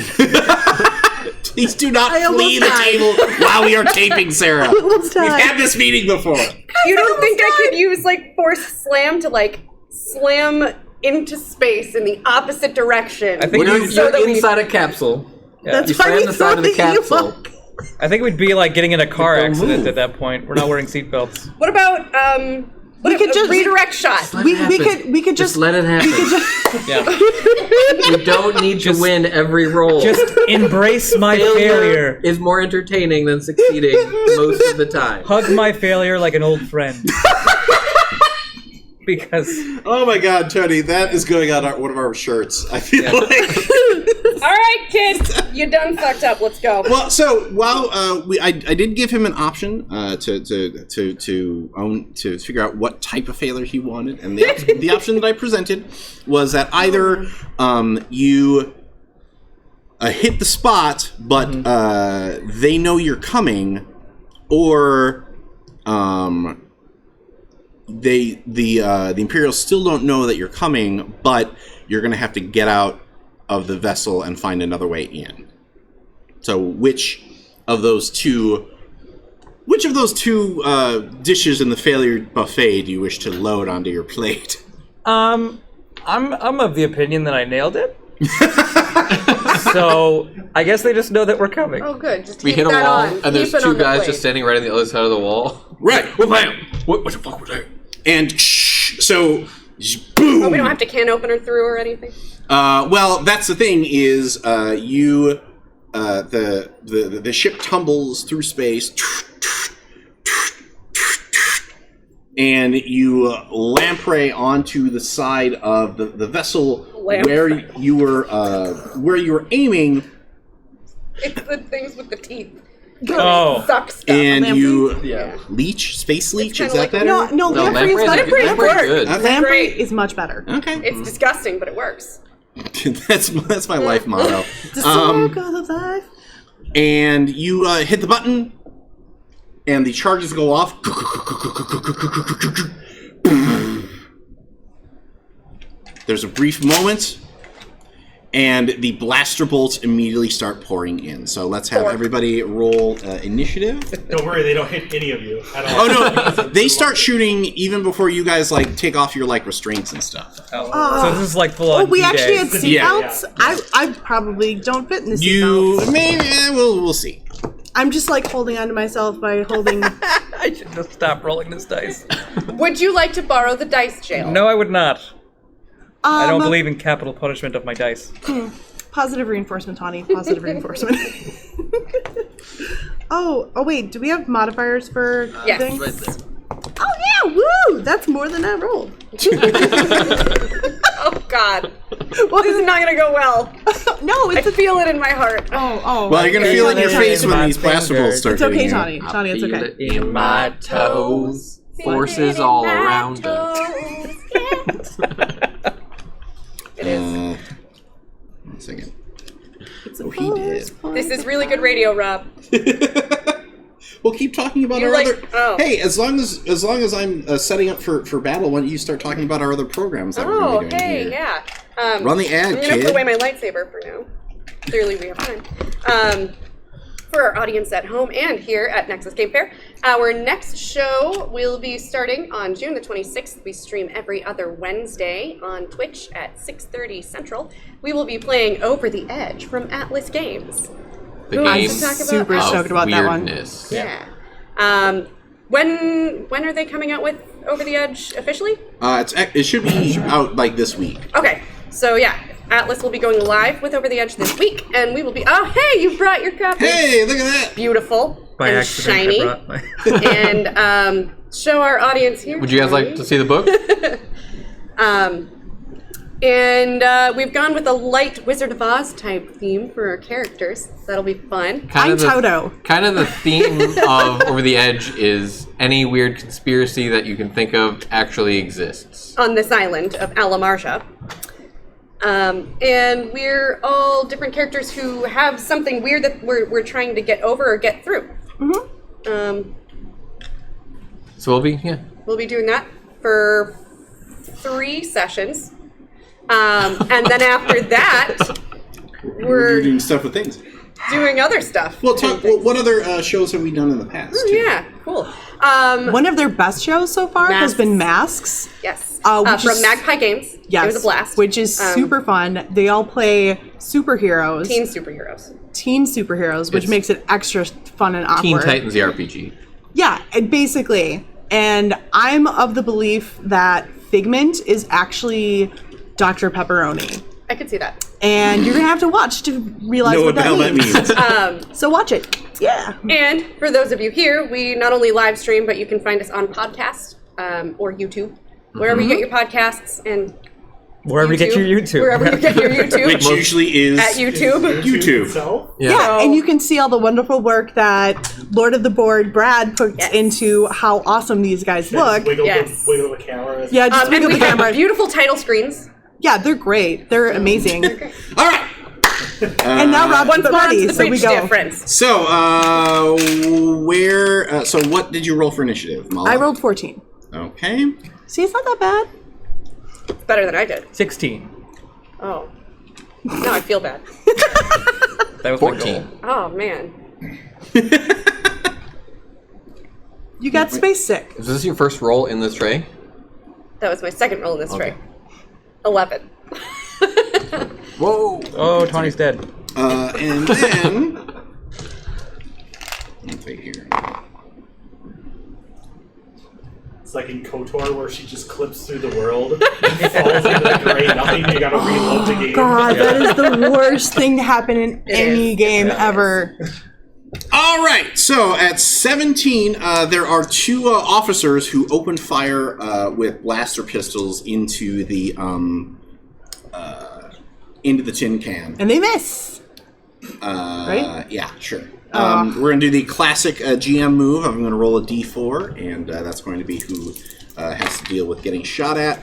Please do not I flee the almost died. table while we are taping, Sarah. Almost We've died. had this meeting before. You don't think I could use like force slam to like slam into space in the opposite direction? I think You're, So that we- inside a capsule. That's You why slam we the side throw of the capsule. Ewok. I think we'd be like getting in a car Don't accident move. at that point. We're not wearing seatbelts. What about We could just redirect shot. we could just let it happen. Yeah. You don't need to win every roll. Just embrace my failure. is more entertaining than succeeding most of the time. Hug my failure like an old friend. Because Oh my God, Tony, that is going on one of our shirts. I feel like. All right, kid, you done fucked up. Let's go. Well, so while I did give him an option to figure out what type of failure he wanted, and the option that I presented was that either you hit the spot, but they know you're coming, or the Imperials still don't know that you're coming, but you're going to have to get out of the vessel and find another way in. So which of those two dishes in the failure buffet do you wish to load onto your plate? I'm of the opinion that I nailed it. So I guess they just know that we're coming. Oh, good. Just We keep hit a that wall, on. and there's Keep it two on the guys plate. just standing right on the other side of the wall. Right. Well, bam. What the fuck was that? And boom. Oh, we don't have to can opener through or anything. Well, that's the thing is the ship tumbles through space, and you lamprey onto the side of the vessel where you were aiming. It's the things with the teeth. Oh. Suck stuff. And you Yeah. space leech, kinda is that like- better? No, lamprey is better. Lamprey's good. Lamprey Great. is much better. Okay. It's disgusting, but it works. That's my life motto. The circle of life. And you hit the button, and the charges go off. There's a brief moment, and the blaster bolts immediately start pouring in. So let's have everybody roll initiative. Don't worry, they don't hit any of you at all. Oh no, they start shooting even before you guys take off your restraints and stuff. So this is like full on. Oh, we actually had Yeah. seatbelts? I probably don't fit in the You seatbelts. maybe we'll see. I'm just holding onto myself by holding. I should just stop rolling this dice. Would you like to borrow the dice jail? No, I would not. I don't believe in capital punishment of my dice. Positive reinforcement, Tawny. Positive reinforcement. Oh, wait. Do we have modifiers for Yes. things? Oh yeah! Woo! That's more than I rolled. Oh, God. Well, this is not going to go well. No, I it's feel it in my heart. oh. Well, you're gonna feel it in your face when My these blaster bolts start It's okay, hitting you. Tawny. Tawny, it's Feel okay. it in my toes. Forces all around us. It is. 1 second. It's Oh, he did. This is really good radio, Rob. We'll keep talking about You our like- other. oh. Hey, as long as I'm setting up for battle, why don't you start talking about our other programs that we're Oh, going to be doing hey, here? yeah. Run the ad, I'm going to kid. put away my lightsaber for now. Clearly, we have time. For our audience at home and here at Nexus Game Fair, our next show will be starting on June the 26th. We stream every other Wednesday on Twitch at 6:30 Central. We will be playing Over the Edge from Atlas Games. The Who game wants to talk about- super of stoked about that one. weirdness. Yeah. When are they coming out with Over the Edge officially? It should be out this week. Okay, so yeah, Atlas will be going live with Over the Edge this week, and we will be. Oh, hey, you brought your copy. Hey, look at that! Beautiful By and accident, shiny, I brought my. and show our audience here. Would you guys like to see the book? And we've gone with a light Wizard of Oz type theme for our characters. That'll be fun. I'm Toto. Kind of the theme of Over the Edge is any weird conspiracy that you can think of actually exists. On this island of Alamarsha. And we're all different characters who have something weird that we're trying to get over or get through. Mm-hmm. So we'll be Doing that for 3 sessions. And then after that, You're we're doing stuff with things. doing other stuff. Well, what other shows have we done in the past? Oh, yeah, cool. One of their best shows so far has Masks. been Masks. Yes. Which From is- Magpie Games. Yes, It was a blast. which is super fun. They all play superheroes, Teen superheroes. teen superheroes, which It's makes it extra fun and awkward. Teen Titans the RPG. Yeah, and basically, And I'm of the belief that Figment is actually Dr. Pepperoni. I could see that. And you're going to have to watch to realize Know what what the hell that means. So watch it. Yeah. And for those of you here, we not only live stream, but you can find us on podcast or YouTube, wherever you get your podcasts and Wherever you get your YouTube. Wherever you get your YouTube. Which usually is at YouTube. YouTube. Itself? Yeah, and you can see all the wonderful work that Lord of the Board Brad puts into how awesome these guys look. Wiggle, Yes. wiggle the camera. Yeah, just And wiggle we the have camera. beautiful title screens. Yeah, they're great. They're amazing. All right. And now Rob wants the More on to party, the so we bridge go. difference. So, so what did you roll for initiative, Mala? I rolled 14. Okay. See, it's not that bad. It's better than I did. 16. Oh. Now I feel bad. That was my 14. goal. Oh, man. You got space sick. Is this your first roll in this tray? That was my second roll in this Okay. tray. 11. Whoa! Oh, Tawny's dead. And then let's see here. It's like in KOTOR where she just clips through the world and falls into the gray nothing. You gotta reload the game. God, that is the worst thing to happen in any game ever. All right. So at 17, there are two officers who opened fire with blaster pistols into the tin can. And they miss. Right? Yeah, sure. We're going to do the classic GM move. I'm going to roll a d4, and that's going to be who has to deal with getting shot at.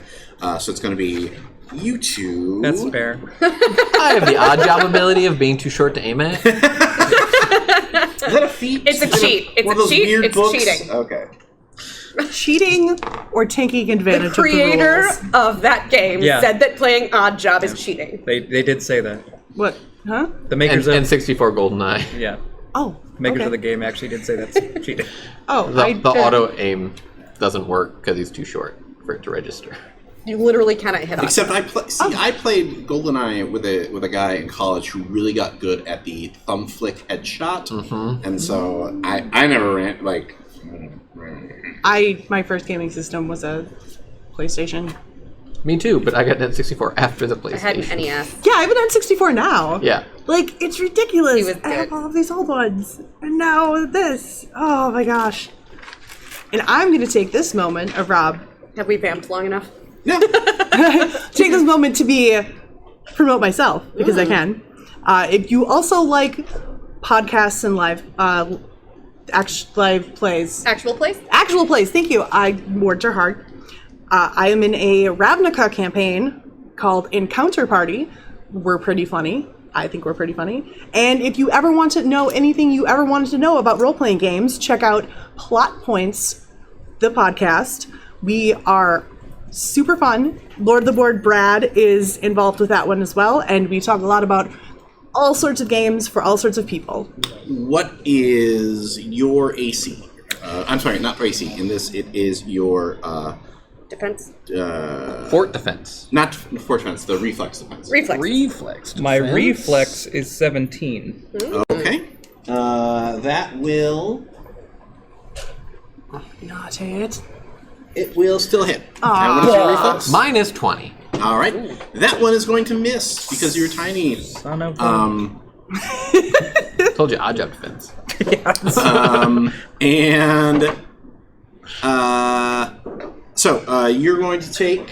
So it's going to be you two. That's fair. I have the odd job ability of being too short to aim at. Is that a feat? It's a cheat. It's One a of those cheat. weird It's books? cheating. Okay. Cheating or taking advantage The creator of the rules. of that game Yeah. said that playing Odd Job is cheating. They did say that. What? Huh? The makers And of 64 GoldenEye. yeah, Oh. makers okay. of the game actually did say that's cheating. Oh, The auto aim doesn't work because he's too short for it to register. You literally cannot hit on. Except I played GoldenEye with a guy in college who really got good at the thumb flick headshot, and so I never ran like. my first gaming system was a PlayStation. Me too, but I got an N64 after the PlayStation. I had an NES. Yeah, I have an N64 now. Yeah. Like, it's ridiculous. He was I have good. all of these old ones. And now this. Oh my gosh. And I'm going to take this moment of Rob. Have we vamped long enough? No. Take this moment to promote myself, because I can. If you also like podcasts and live plays. Actual place? Actual plays, thank you. Words are hard. I am in a Ravnica campaign called Encounter Party. We're pretty funny. I think we're pretty funny. And if you ever want to know anything you ever wanted to know about role-playing games, check out Plot Points, the podcast. We are super fun. Lord of the Board Brad is involved with that one as well. And we talk a lot about all sorts of games for all sorts of people. What is your AC? I'm sorry, not AC. In this, it is your Defense? Fort defense. not fort defense, the reflex defense. Reflex. Reflex defense. My reflex is 17. Okay. That will. Not it. It will still hit. And what is your reflex? Minus 20. All right. That one is going to miss because you're tiny. Son of Told you odd job defense. And so you're going to take.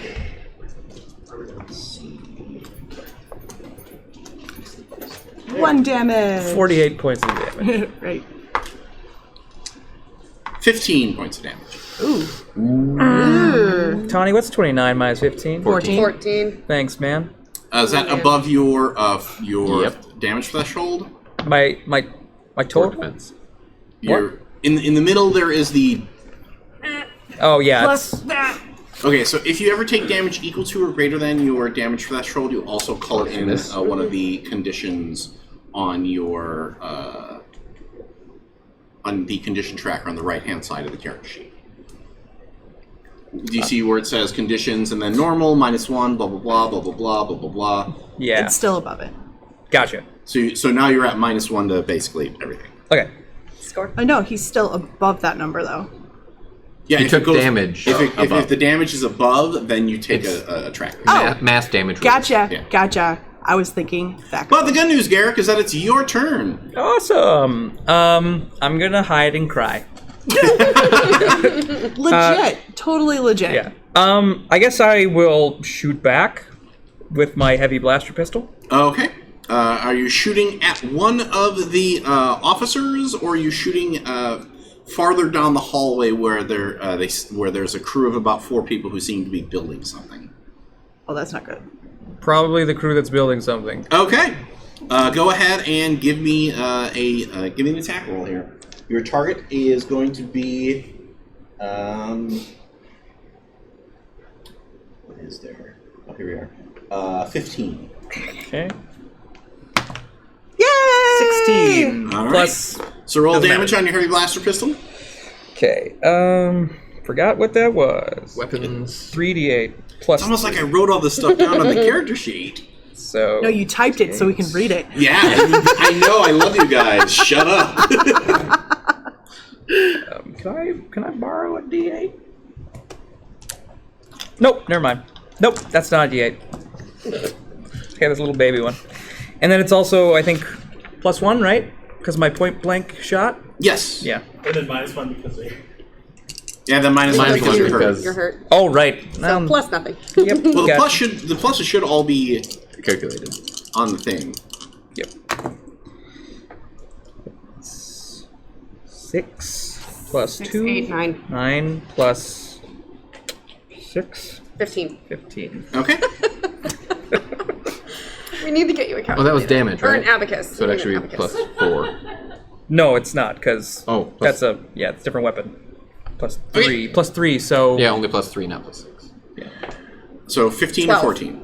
One damage. 48 points of damage. Right. 15 points of damage. Tawny, what's 29 minus 15? 14. 14. Thanks, man. Is that above your Yep. damage threshold? My Fort total? defense. You're in the middle. There is the. Oh, yeah. Plus It's, that. Okay, so if you ever take damage equal to or greater than your damage threshold, you also color in This? one of the conditions on your on the condition tracker on the right-hand side of the character sheet. Do you see where it says conditions and then normal, -1, blah, blah, blah, blah, blah, blah, blah, blah, blah. yeah. It's still above it. Gotcha. So now you're at -1 to basically everything. Okay. Score. Oh no, he's still above that number though. Yeah, You if took it goes, damage If above. the damage is above, then you take It's- a track. Mass damage. Gotcha. Yeah. Gotcha. I was thinking that. But the good news, Garrick, is that it's your turn. Awesome. I'm gonna hide and cry. Legit. Totally legit. Yeah. I guess I will shoot back with my heavy blaster pistol. Okay. Are you shooting at one of the officers, or are you shooting farther down the hallway where where there's a crew of about 4 people who seem to be building something? Oh, that's not good. Probably the crew that's building something. Okay. Go ahead and give me give me an attack roll here. Your target is going to be what is there? Oh, here we are. 15. Okay. Yay! 16 All right. plus. So roll Doesn't damage matter. on your heavy blaster pistol. Okay. Forgot what that was. Weapons. 3d8 plus. It's almost like I wrote all this stuff down on the character sheet. So. No, you typed it so we can read it. Yeah, I know. I love you guys. Shut up. Can I borrow a d8? Nope. Never mind. Nope. That's not a d8. Okay, this little baby one. And then it's also, I think, +1, right? Because my point blank shot. Yes. Yeah. And then -1 because they. Yeah, then minus Minus because one you're hurt. because- You're hurt. Oh, right. So plus nothing. Yep. Well, the gotcha. pluses should all be Calculated. on the thing. Yep. 6 plus 6, 2. 8, 9, 9 plus 6. 15. 15. Okay. We need to get you a calculator. Well, that was damage, Or right? an abacus. So We it'd need actually an be abacus. +4. No, it's not, because Oh, that's a, it's a different weapon. Plus 3. Okay. Plus 3, so. Yeah, only +3, not +6. So 15 12. or 14.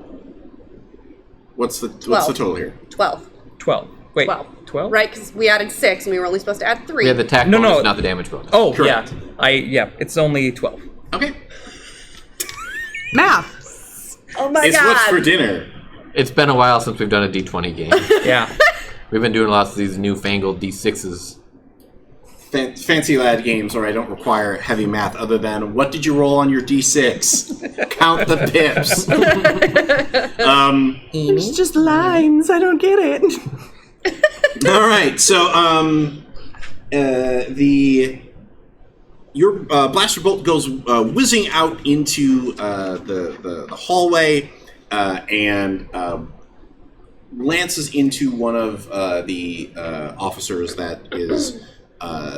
What's the 12. total here? 12. 12. Wait. 12. 12? Right, because we added 6 and we were only supposed to add 3. We had the attack No, bonus, no. not the damage bonus. Oh, Correct. yeah. It's only 12. Okay. Math. Oh my It's god. what's for dinner. It's been a while since we've done a D20 game. Yeah. We've been doing lots of these newfangled D6s. Fancy lad games where I don't require heavy math other than what did you roll on your d6? Count the pips. It's just lines. I don't get it. All right, so your blaster bolt goes whizzing out into the hallway and lances into one of the officers that is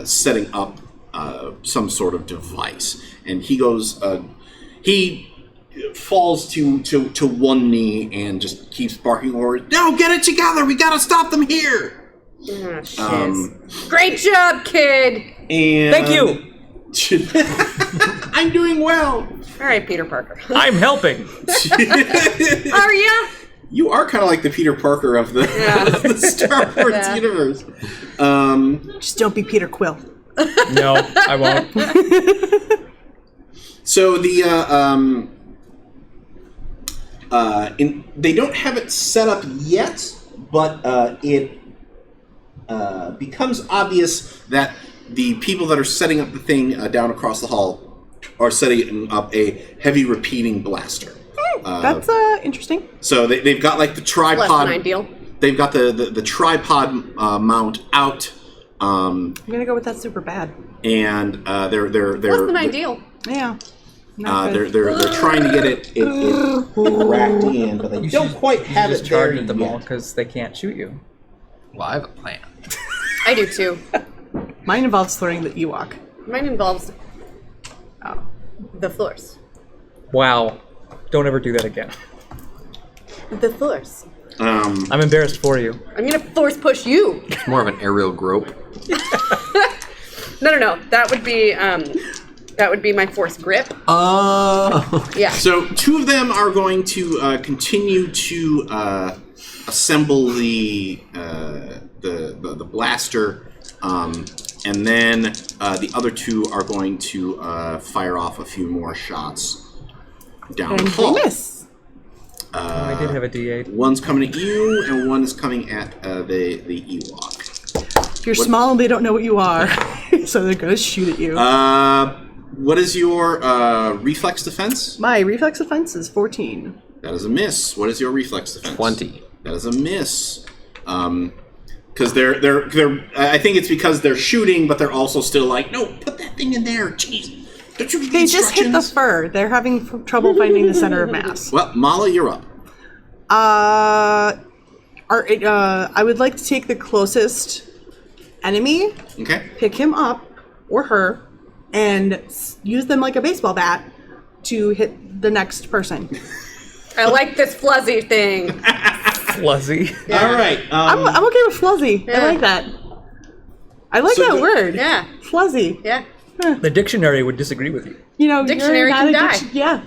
setting up some sort of device, and he goes. He falls to one knee and just keeps barking orders. No, get it together! We gotta stop them here. Oh, shiz. Great job, kid! And Thank you. I'm doing well. All right, Peter Parker. I'm helping. Are ya? You are kind of like the Peter Parker of the, of the Star Wars Yeah. universe. Just don't be Peter Quill. No, I won't. So the they don't have it set up yet, but it becomes obvious that the people that are setting up the thing down across the hall are setting up a heavy repeating blaster. That's interesting. So they've got like the tripod. Less than ideal. They've got the tripod mount out, I'm gonna go with that super bad. and they're Less than ideal. Yeah. Not good. they're trying to get it racked in, but they don't quite have Just it there charge at them all yet. because they can't shoot you. Well, I have a plan. I do too. Mine involves throwing the Ewok. Mine involves the floors. Wow. Don't ever do that again. The floors. I'm embarrassed for you. I'm gonna force push you. It's more of an aerial grope. No. That would be my force grip. Oh. Yeah. So two of them are going to continue to assemble the blaster, and then the other two are going to fire off a few more shots down And the hall. they miss. I did have a D8. One's coming at you, and one is coming at the Ewok. If you're small and they don't know what you are, so they're gonna shoot at you. What is your reflex defense? My reflex defense is 14. That is a miss. What is your reflex defense? 20. That is a miss. Because they're I think it's because they're shooting, but they're also still like, no, put that thing in there. Jeez. Don't you read They just hit the instructions? fur. They're having trouble finding the center of mass. Well, Mala, you're up. I would like to take the closest enemy, Okay. pick him up or her, and use them like a baseball bat to hit the next person. I like this fuzzy thing. Fluzzy. All right. I'm okay with fluzzy. Yeah. I like that. I like So that the- word. Yeah. Fluzzy. Yeah. The dictionary would disagree with you. You know, Dictionary you're can not a die. yeah.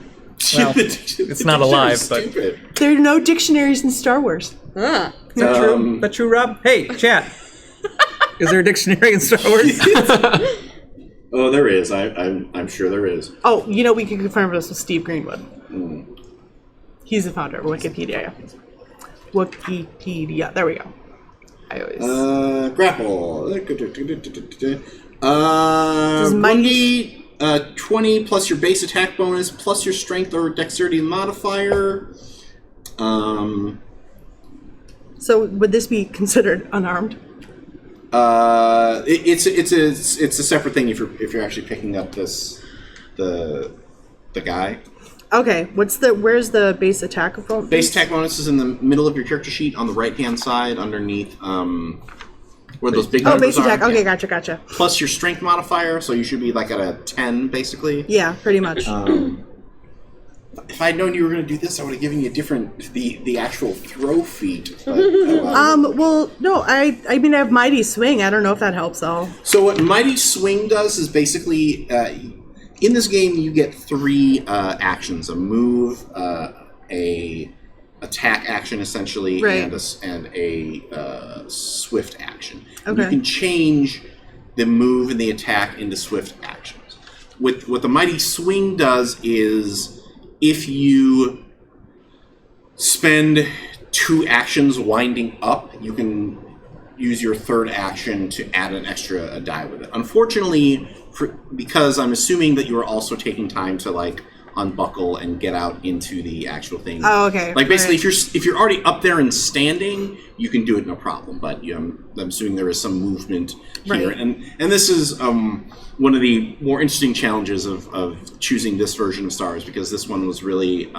Well, it's not alive, but- Stupid. There are no dictionaries in Star Wars. Huh. Is that true? Is that true, Rob? Hey, chat. Is there a dictionary in Star Wars? Oh, there is. I'm sure there is. Oh, you know, we can confirm this with Steve Greenwood. He's the founder of Wikipedia. Wikipedia. There we go. I always. Grapple. Mighty- 20 plus your base attack bonus plus your strength or dexterity modifier. So would this be considered unarmed? It's a separate thing if you're actually picking up the guy. Okay. Where's the base attack bonus? Base attack bonus is in the middle of your character sheet on the right hand side underneath where those big Oh, numbers base attack. are. Okay, Yeah. gotcha. Plus your strength modifier, so you should be like at a 10 basically. Yeah, pretty much. If I'd known you were going to do this, I would have given you the actual throw feat. But, oh well. Well, no, I mean, I have Mighty Swing. I don't know if that helps, though. So what Mighty Swing does is basically, in this game, you get 3 actions: a move, a attack action, essentially, Right. and a swift action. And Okay. you can change the move and the attack into swift actions. What the Mighty Swing does is, if you spend 2 actions winding up, you can use your third action to add an extra die with it. Unfortunately, because I'm assuming that you are also taking time to like unbuckle and get out into the actual thing. Oh, okay. Like basically, Right. if you're already up there and standing, you can do it no problem. But I'm assuming there is some movement here, Right. and this is one of the more interesting challenges of choosing this version of Star Wars, because this one was really,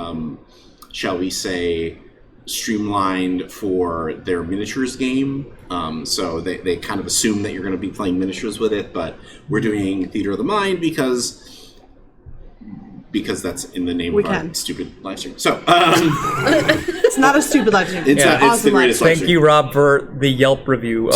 shall we say, streamlined for their miniatures game. So they kind of assume that you're going to be playing miniatures with it, but we're doing Theater of the Mind because that's in the name We of our can. stupid live stream. So It's not a stupid live stream. it's, Yeah. it's the Awesome greatest live live Thank stream. you, Rob, for the Yelp review of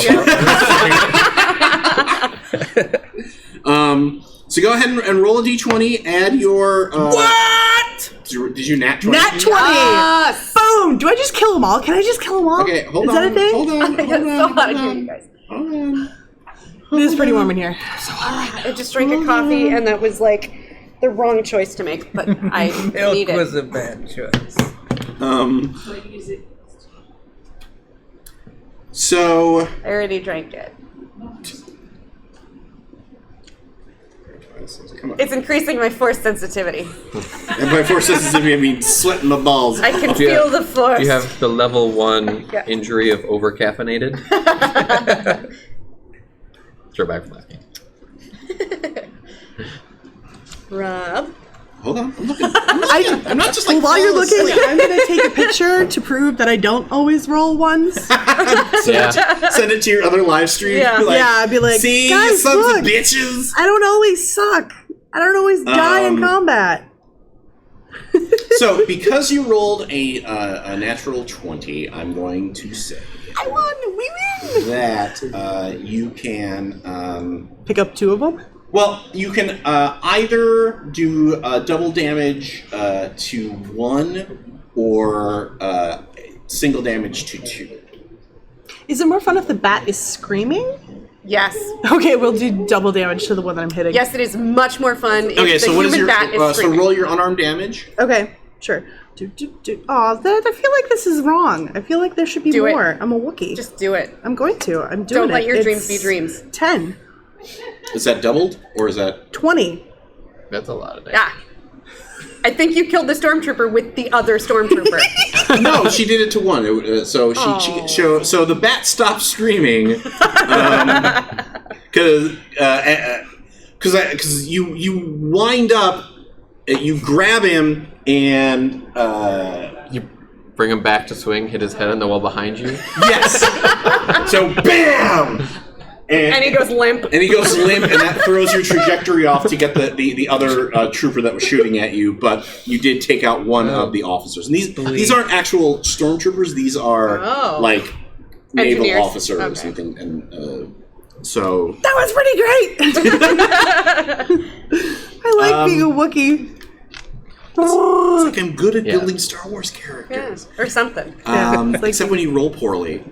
So go ahead and roll a d20. Add your. What? Did you nat 20? Nat 20! Yes! Boom! Do I just kill them all? Can I just kill them all? Okay, hold Is on. that a thing? Hold on. It's so hot in here, you guys. Hold on. It is pretty warm in here. I just drank a coffee, and that was like the wrong choice to make, but I need Milk it. was a bad choice. So. I already drank it. Come on. It's increasing my force sensitivity. And by force sensitivity, I mean sweating my balls. I can Do you feel have- the force. You have the level 1 Yeah. injury of overcaffeinated. Throw back from last game. Rob. Hold on. I'm looking. I'm not just like. While you're falling looking, asleep. I'm going to take a picture to prove that I don't always roll ones. Yeah. Send it to your other live stream. Yeah. Be like, Yeah, I'd be like, see, guys, you sons look. of bitches. I don't always suck. I don't always die in combat. So, because you rolled a natural 20, I'm going to say I won! We win! that you can. Pick up 2 of them? Well, you can either do double damage to 1 or single damage to 2. Is it more fun if the bat is screaming? Yes. Okay, we'll do double damage to the one that I'm hitting. Yes, it is much more fun if Okay, the so what human is your? bat is So screaming. roll your unarmed damage. Okay, sure. Oh, I feel like this is wrong. I feel like there should be Do it. more. I'm a Wookiee. Just do it. I'm going to. I'm doing it. Don't let your dreams It's be dreams. 10. Is that doubled or is that? 20. That's a lot of dice. Yeah. I think you killed the stormtrooper with the other stormtrooper. No, she did it to one. So so the bat stopped screaming because you wind up, you grab him and You bring him back to swing, hit his head on the wall behind you. yes. So bam. And he goes limp. And that throws your trajectory off to get the other trooper that was shooting at you. But you did take out one of the officers. And these aren't actual stormtroopers. These are like naval Engineers. officers. Okay. And so That was pretty great! I like being a Wookiee. it's like I'm good at building Star Wars characters. Or something. Except when you roll poorly.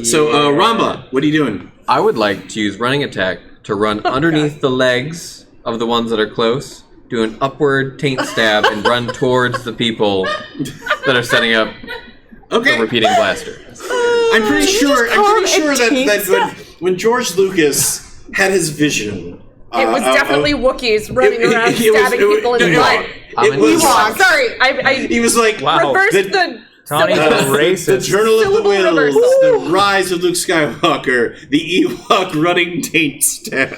So Ramba, what are you doing? I would like to use running attack to run underneath the legs of the ones that are close, do an upward taint stab, and run towards the people that are setting up the repeating blaster. I'm pretty sure that that when George Lucas had his vision, It was definitely Wookiees running around stabbing people in the butt. Sorry, he was like, Wow. reversed the Tony's a the racist. Journal of the Syllable Wills, reversal. the rise of Luke Skywalker, the Ewok running taint stab.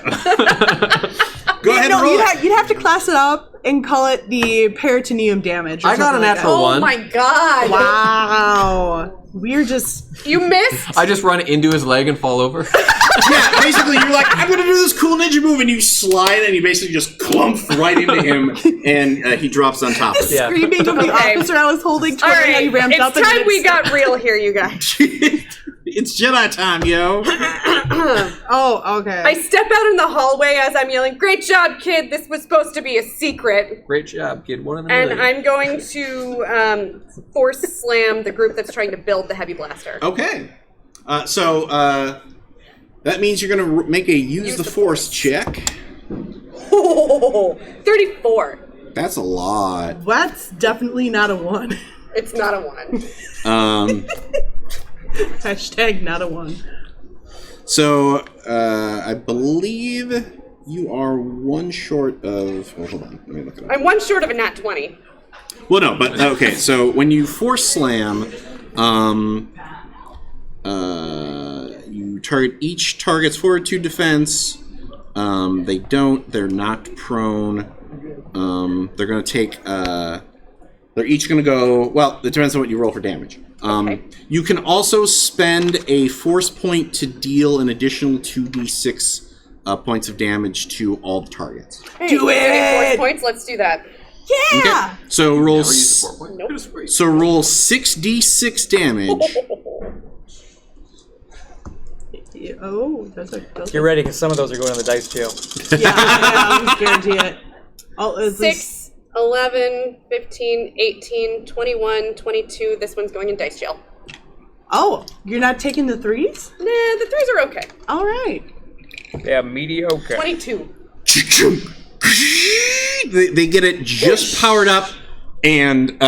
Go ahead and roll it. You'd have to class it up and call it the peritoneum damage. Or I got a something like natural Oh one. my god. Wow. We're just... You missed? I just run into his leg and fall over. Yeah, basically you're like, I'm gonna do this cool ninja move, and you slide, and you basically just clump right into him, and he drops on top of you. Yeah. screaming of the Okay. officer I was holding. All How he right, ramped up it's and time then we got real here, you guys. It's Jedi time, yo. Oh, okay. I step out in the hallway as I'm yelling, "Great job, kid! This was supposed to be a secret." Great job, kid. One in a And million. I'm going to force slam the group that's trying to build the heavy blaster. Okay. So that means you're going to make a use the force check. Oh, 34. That's a lot. That's definitely not a 1. It's not a 1. Hashtag not a 1. So I believe you are one short of... Oh, hold on. Let me look it up. I'm one short of a nat 20. Well, no, but okay. So when you force slam, you target each target's fortitude defense. They don't. They're not prone. They're going to take. They're each going to go. Well, it depends on what you roll for damage. Okay. You can also spend a force point to deal an additional 2d6 points of damage to all the targets. Hey, Do it! 4 points. Let's do that. Yeah! So roll. Never used a 4 point. Nope. So roll 6d6 damage. Oh, those are... Get ready, because some of those are going in the dice jail. Yeah, I guarantee it. Oh, is this... 6, 11, 15, 18, 21, 22. This one's going in dice jail. Oh, you're not taking the 3s? Nah, the 3s are okay. All right. Yeah, mediocre. 22. They get it just powered up, and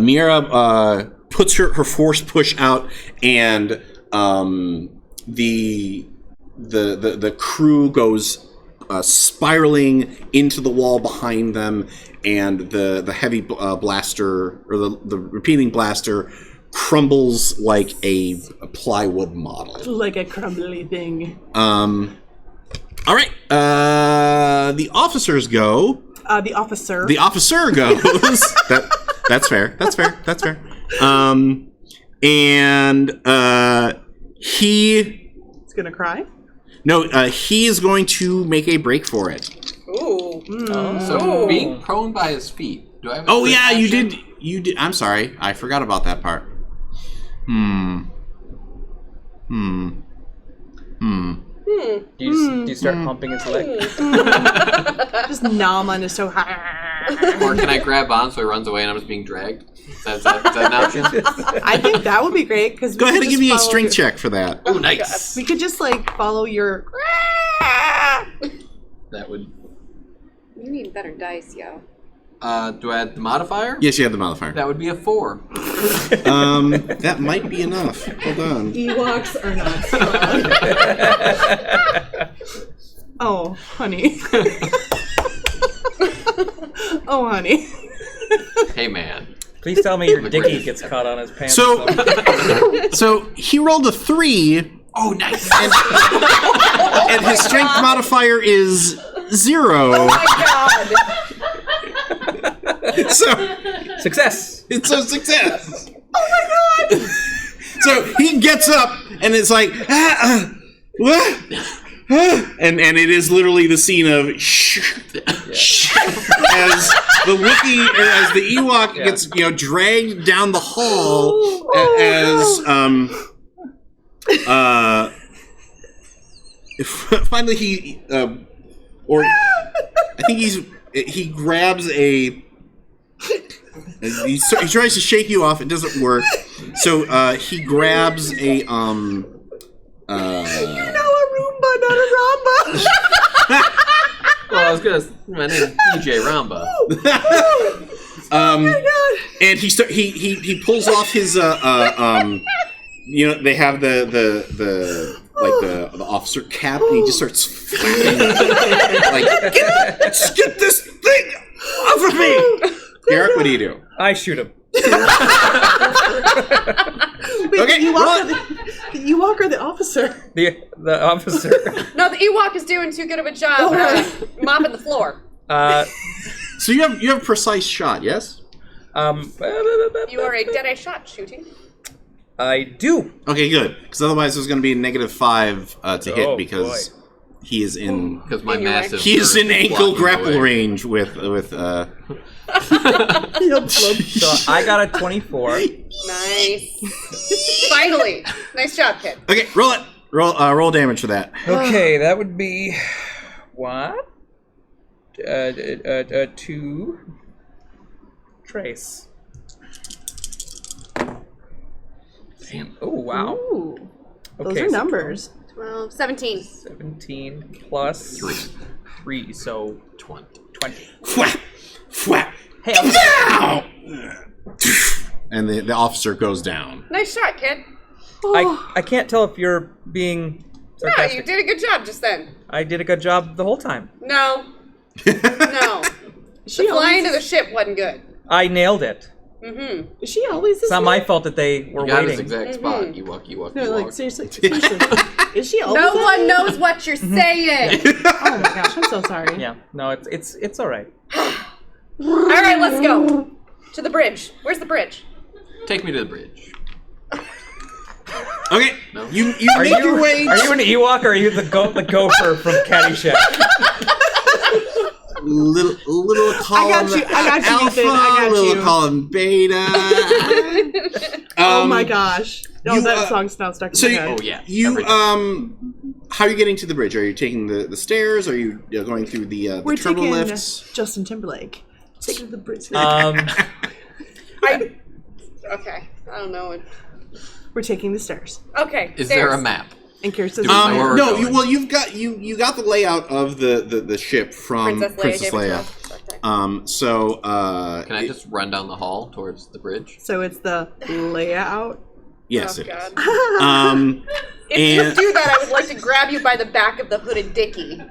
Mira puts her force push out, and the crew goes spiraling into the wall behind them, and the heavy blaster, or the repeating blaster, crumbles like a plywood model. Like a crumbly thing. All right, the officers go. The officer. The officer goes. That's fair. That's fair. That's fair. And he. He's gonna cry. No, he is going to make a break for it. Ooh. So being prone by his feet. Do I have a Oh quick yeah, you action? did. You did. I'm sorry, I forgot about that part. Do you start humping his leg? Just nom on his toe. Or can I grab on so he runs away and I'm just being dragged? Is that an option? I think that would be great because Go ahead and give me a strength check for that. Oh, nice. We could just like follow your. That would. You need better dice, yo. Do I add the modifier? Yes, you have the modifier. That would be a 4. That might be enough. Hold on. Ewoks are not strong. Oh, honey. Oh, honey. Hey, man. Please tell me your dicky gets caught on his pants. So, so he rolled a 3. Oh, nice. And his strength modifier is 0. Oh my god! So Success. it's a success. Oh my god! So he gets up and it's like, what? And it is literally the scene of as the Wookiee or as the Ewok gets dragged down the hall as finally he or I think he grabs a. He tries to shake you off. It doesn't work. So he grabs a A Roomba, not a Ramba. Well, I was gonna. My name is DJ Ramba. Oh my god! And he pulls off his they have the officer cap, and he just starts flapping like get this thing off of me. Eric, what do you do? I shoot him. Wait, Okay, the Ewok or the officer? The officer. No, the Ewok is doing too good of a job mopping the floor. So you have precise shot, yes? You are a dead-eye shot shooting. I do. Okay, good. Because otherwise there's going to be a -5 to hit because he is in. Because my In your massive. He is in bird ankle blocking grapple away. range with So I got a 24. Nice. Finally. Nice job, kid. Okay, roll it. Roll damage for that. Okay, that would be what? 2 trace. Damn. Oh wow. Ooh, those Okay, are so numbers. 12, 17. 17 plus 3, so 20. Fwap, fwap. Hey, Ow! And the officer goes down. Nice shot, kid. I can't tell if you're being No, sarcastic. you did a good job just then. I did a good job the whole time. No. No. She The flying always, to the ship wasn't good. I nailed it. Mm-hmm. is she always this It's not way? my fault that they were You got his waiting. exact spot. Ewok. No, like seriously. Is she always No this one way? knows what you're saying. Oh my gosh, I'm so sorry. Yeah, no, it's all right. All right, let's go. To the bridge. Where's the bridge? Take me to the bridge. Okay, No. you Are make your way. Are you an Ewok or are you the gopher from Caddyshack? Little column I got you, alpha, Ethan, I got little you. column beta. Oh my gosh. No, you, that song's now stuck in So my you, head. Oh, yeah. you Everything. how are you getting to the bridge? Are you taking the stairs? Are you going through the We're turbo taking lifts? Justin Timberlake. Take it to the bridge. Okay. I don't know. We're taking the stairs. Okay. Is stairs. there a map? And Kirsten's Do we know where we're No, going? you've got you got the layout of the ship from Princess Leia. Gave it to us. Okay. So Can I just run down the hall towards the bridge? So it's the layout. yes, Oh, it God. is. If you and- do that, I would like to grab you by the back of the hooded dicky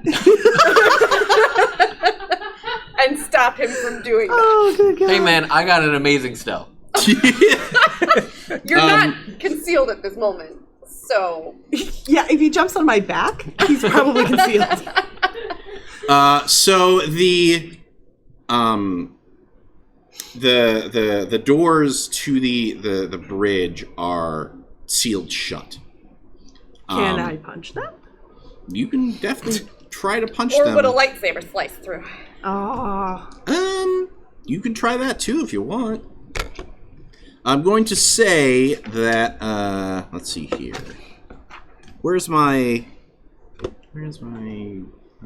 and stop him from doing that. Oh, good God. Hey, man, I got an amazing stealth. You're not concealed at this moment, so Yeah, if he jumps on my back, he's probably concealed. So the doors to the bridge are sealed shut. Can I punch them? You can definitely try to punch or them. would a lightsaber slice through? Oh. You can try that too if you want. I'm going to say that let's see here. Where's my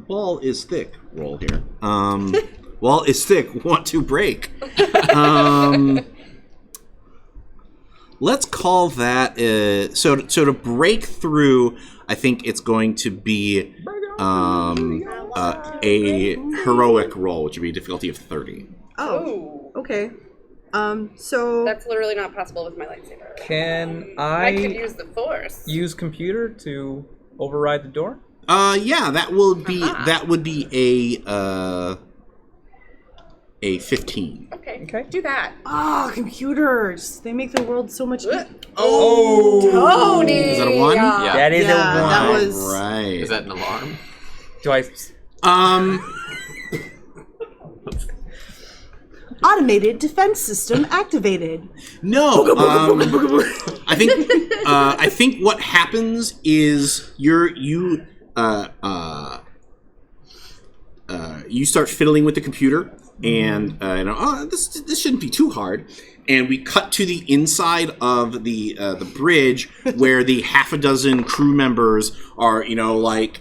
wall is thick roll here? Wall is thick, want to break. Let's call that so to break through, I think it's going to be a heroic roll, which would be a difficulty of 30. Oh. Ooh, Okay. So that's literally not possible with my lightsaber. Can I could I use the force. use computer to override the door? Yeah, that would be a a 15. Okay. Do that. Oh, computers. They make the world so much easier. Tony. Is that a 1? Yeah. That is a 1. that was... Right. Is that an alarm? Do I... Automated defense system activated. No. I think what happens is you start fiddling with the computer, and this shouldn't be too hard. And we cut to the inside of the bridge where the half a dozen crew members are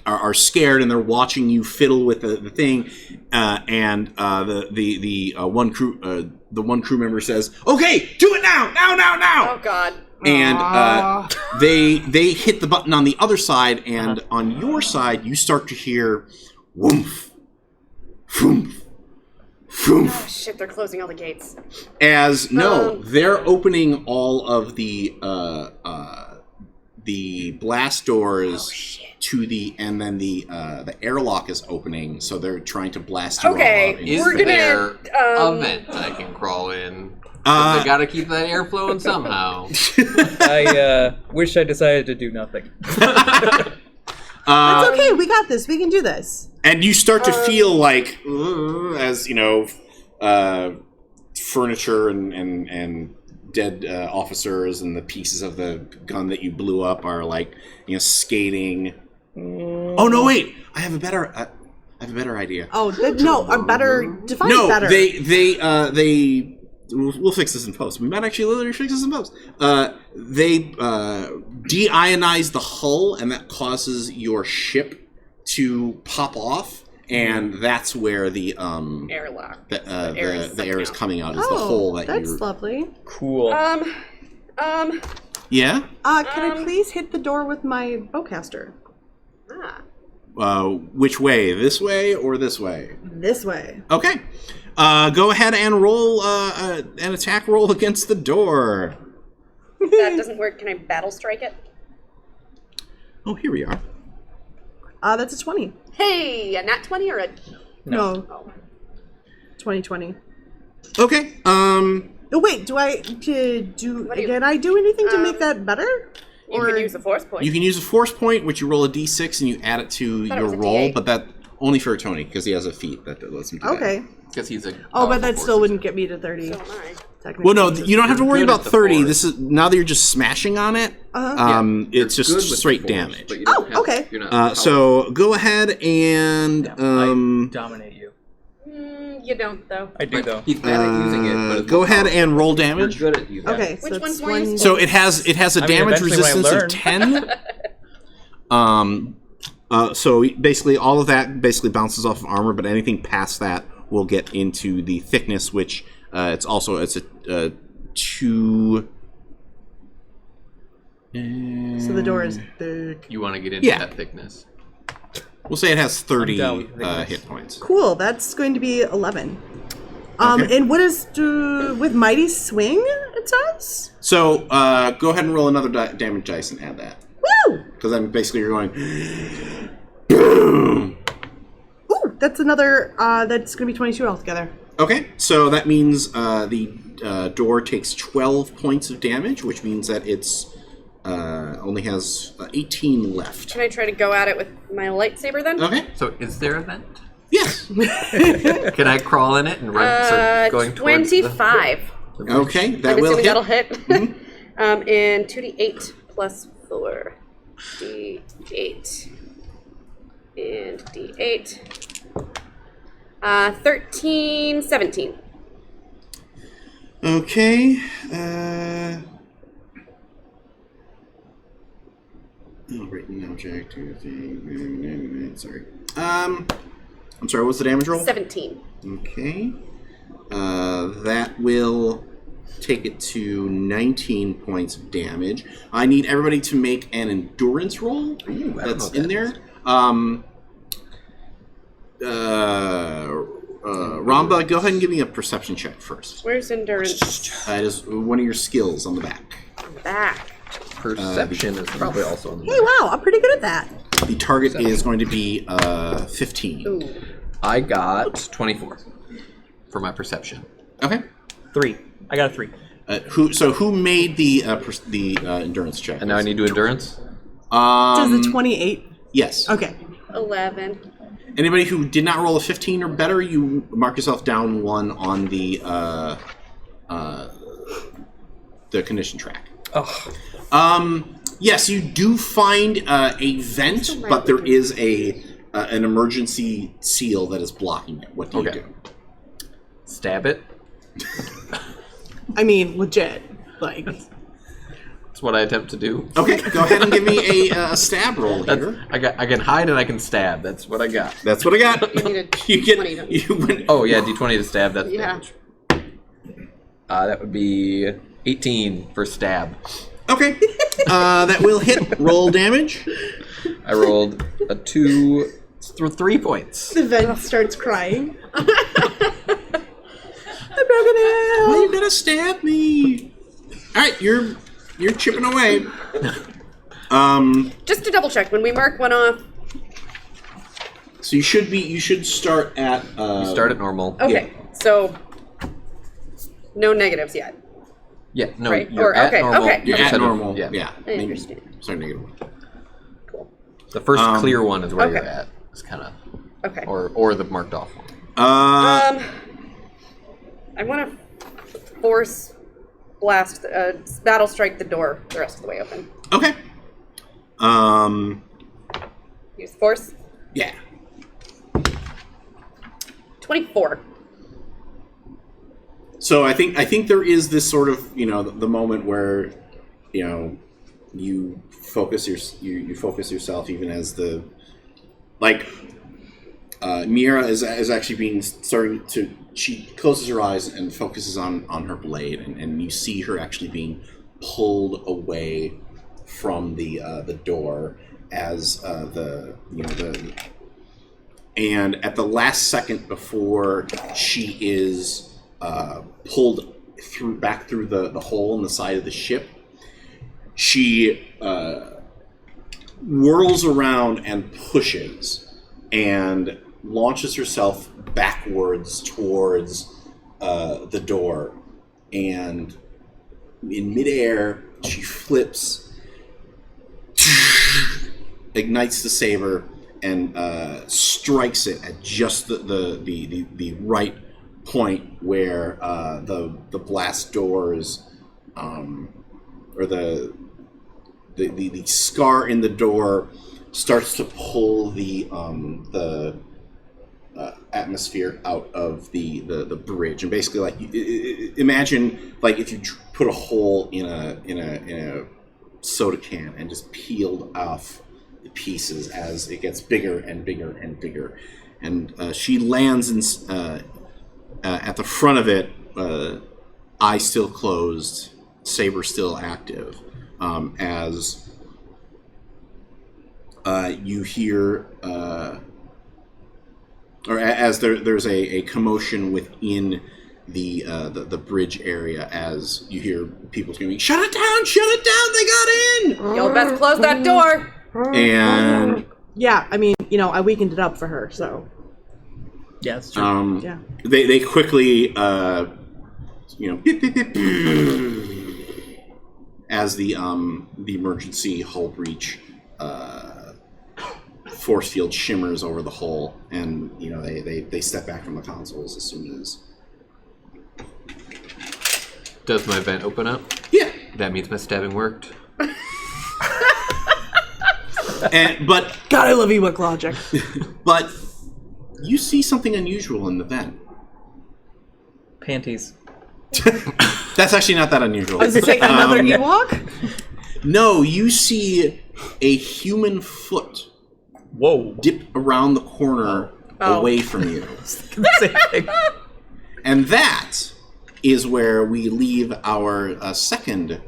are scared, and they're watching you fiddle with the thing. And the one crew member says, "Okay, do it now! Oh God. And they hit the button on the other side, and on your side, you start to hear woomph, woomph, woomph. Oh shit! They're closing all the gates. They're opening all of the blast doors to and then the airlock is opening, so they're trying to blast you all out. Is there a vent I can crawl in? They gotta keep that air flowing somehow. I wish I decided to do nothing. It's okay. We got this. We can do this. And you start to feel like, as furniture and dead officers and the pieces of the gun that you blew up are skating. Oh no! Wait, I have a better idea. Oh no! A better define better. They we'll fix this in post. We might actually literally fix this in post. They de-ionize the hull, and that causes your ship to pop off, and that's where the Airlock. the air is coming out. Is the hole that that's lovely. Cool. Yeah. Can I please hit the door with my bowcaster? Which way? This way or this way? This way. Okay. Go ahead and roll an attack roll against the door. If that doesn't work, can I battle strike it? Oh, here we are. That's a 20. Hey, a nat 20 or a... No. Oh. 2020. Okay. Oh wait, can I do anything to make that better? You can use a force point. You can use a force point, which you roll a d6 and you add it to your roll, but that only for Tony because he has a feat that lets him do that. Okay. Because he's a. But that still wouldn't get me to 30. So am I. Technically. Well, no, you don't have to worry good about at the 30. force. This is now that you're just smashing on it. It's just straight damage. But you don't have, okay. You're not So go ahead and I dominate you. You don't, though. I do, though. He's bad at using it, but it's go more ahead powerful. and roll You're damage. good at using it. Okay, Which so one's it's more one. useful? So it has a damage eventually when I resistance of 10. So basically all of that basically bounces off of armor, but anything past that will get into the thickness, which it's a 2. So the door is thick. You want to get into Yeah. that thickness. We'll say it has 30 down with thickness. hit points. Cool. That's going to be 11. Okay. And what is with Mighty Swing? It says. So go ahead and roll another damage dice and add that, Woo! because then basically you're going. Ooh, that's another. That's going to be 22 altogether. Okay, so that means the door takes 12 points of damage, which means that it's only has 18 left. Can I try to go at it with my lightsaber then? Okay. So is there a vent? Yes. Can I crawl in it and start going towards 25. Okay, that I'm will assuming hit. that'll hit. And 2d8 plus 4. D8. And D8. 13, 17. Okay. Written object. Sorry. I'm sorry. What's the damage roll? 17. Okay. That will take it to 19 points of damage. I need everybody to make an endurance roll. Ooh, I don't that's know in what there. Ramba, go ahead and give me a perception check first. Where's endurance? It is one of your skills on the back. Back. Perception is probably also on the Hey, wow! I'm pretty good at that. The target is going to be 15. Ooh. I got 24. for my perception. Okay. 3. I got a 3. Who made the endurance check? And now I need to endurance? Does the 28? Yes. Okay. 11. Anybody who did not roll a 15 or better, you mark yourself down 1 on the condition track. Oh. Yes, you do find a vent, but there is an emergency seal that is blocking it. What do you do? Stab it. I mean, legit. Like, That's what I attempt to do. Okay, go ahead and give me a stab roll here. I can hide and I can stab. That's what I got. That's what I got. You need a You get 20, don't you win. Oh yeah, d20 to stab. That's Yeah. damage. That would be 18 for stab. Okay, that will hit. Roll damage. I rolled a 2, 3 points. the vent starts crying. I broke it Why out. you gotta stab me? All right, you're chipping away. Just to double check, when we mark one off. So you should start at. Start at normal. Okay, so no negatives yet. Yeah, no, Right, you're or- at okay, normal. okay. You're You at said it- normal. Yeah. Yeah. I understand. Sorry, negative 1. Cool. The first clear one is where Okay. you're at. It's kind of, Okay. or the marked off one. I want to force blast, battle strike the door the rest of the way open. Okay. Use force. Yeah. 24. So I think there is this sort of the moment where you focus you focus yourself even as the Mira is actually starting to, she closes her eyes and focuses on her blade and you see her actually being pulled away from the door as and at the last second before she is pulled back through the hole in the side of the ship, she whirls around and pushes and launches herself backwards towards the door, and in midair she flips, ignites the saber, and strikes it at just the right point where the blast doors, or the scar in the door starts to pull the atmosphere out of the bridge, and basically imagine if you put a hole in a soda can and just peeled off the pieces as it gets bigger and bigger and bigger, and she lands at the front of it, eye still closed, saber still active, as you hear, or as there's a commotion within the bridge area, as you hear people screaming, "Shut it down! Shut it down! They got in!" Y'all best close that door. And Yeah, I mean, I weakened it up for her, so Yeah, that's true. yeah. they quickly beep, beep, beep, as the emergency hull breach force field shimmers over the hull, and they step back from the consoles as soon as. Does my vent open up? Yeah. That means my stabbing worked. But God, I love Ewok logic. but you see something unusual in the vent. Panties. That's actually not that unusual. Does it say another Ewok? No, you see a human foot Whoa. dip around the corner away from you. Same thing. And that is where we leave our second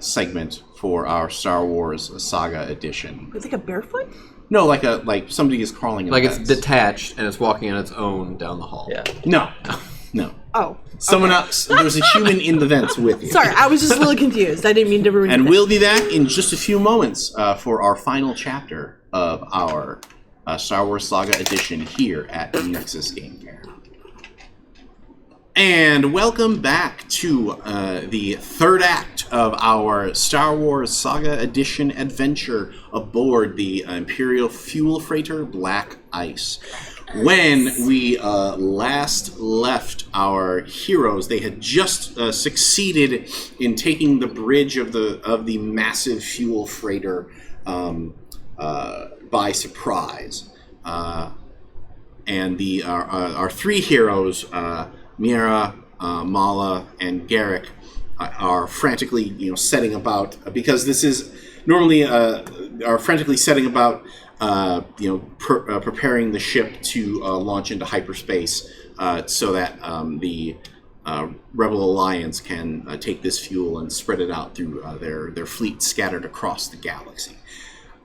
segment for our Star Wars Saga edition. It's like a barefoot? No, like somebody is crawling in Like the it's vents. detached and it's walking on its own down the hall. Yeah. No. Oh. Someone else. There's a human in the vents with you. Sorry, I was just a little confused. I didn't mean to ruin And anything. we'll be back in just a few moments for our final chapter of our Star Wars Saga edition here at Nexus Game Fair. And welcome back to the third act of our Star Wars Saga Edition adventure aboard the Imperial fuel freighter Black Ice. When we last left our heroes, they had just succeeded in taking the bridge of the massive fuel freighter by surprise. And our three heroes, Mira, Mala, and Garrick, are frantically, setting about, because this is normally are frantically setting about, preparing the ship to launch into hyperspace, so that the Rebel Alliance can take this fuel and spread it out through their fleet scattered across the galaxy.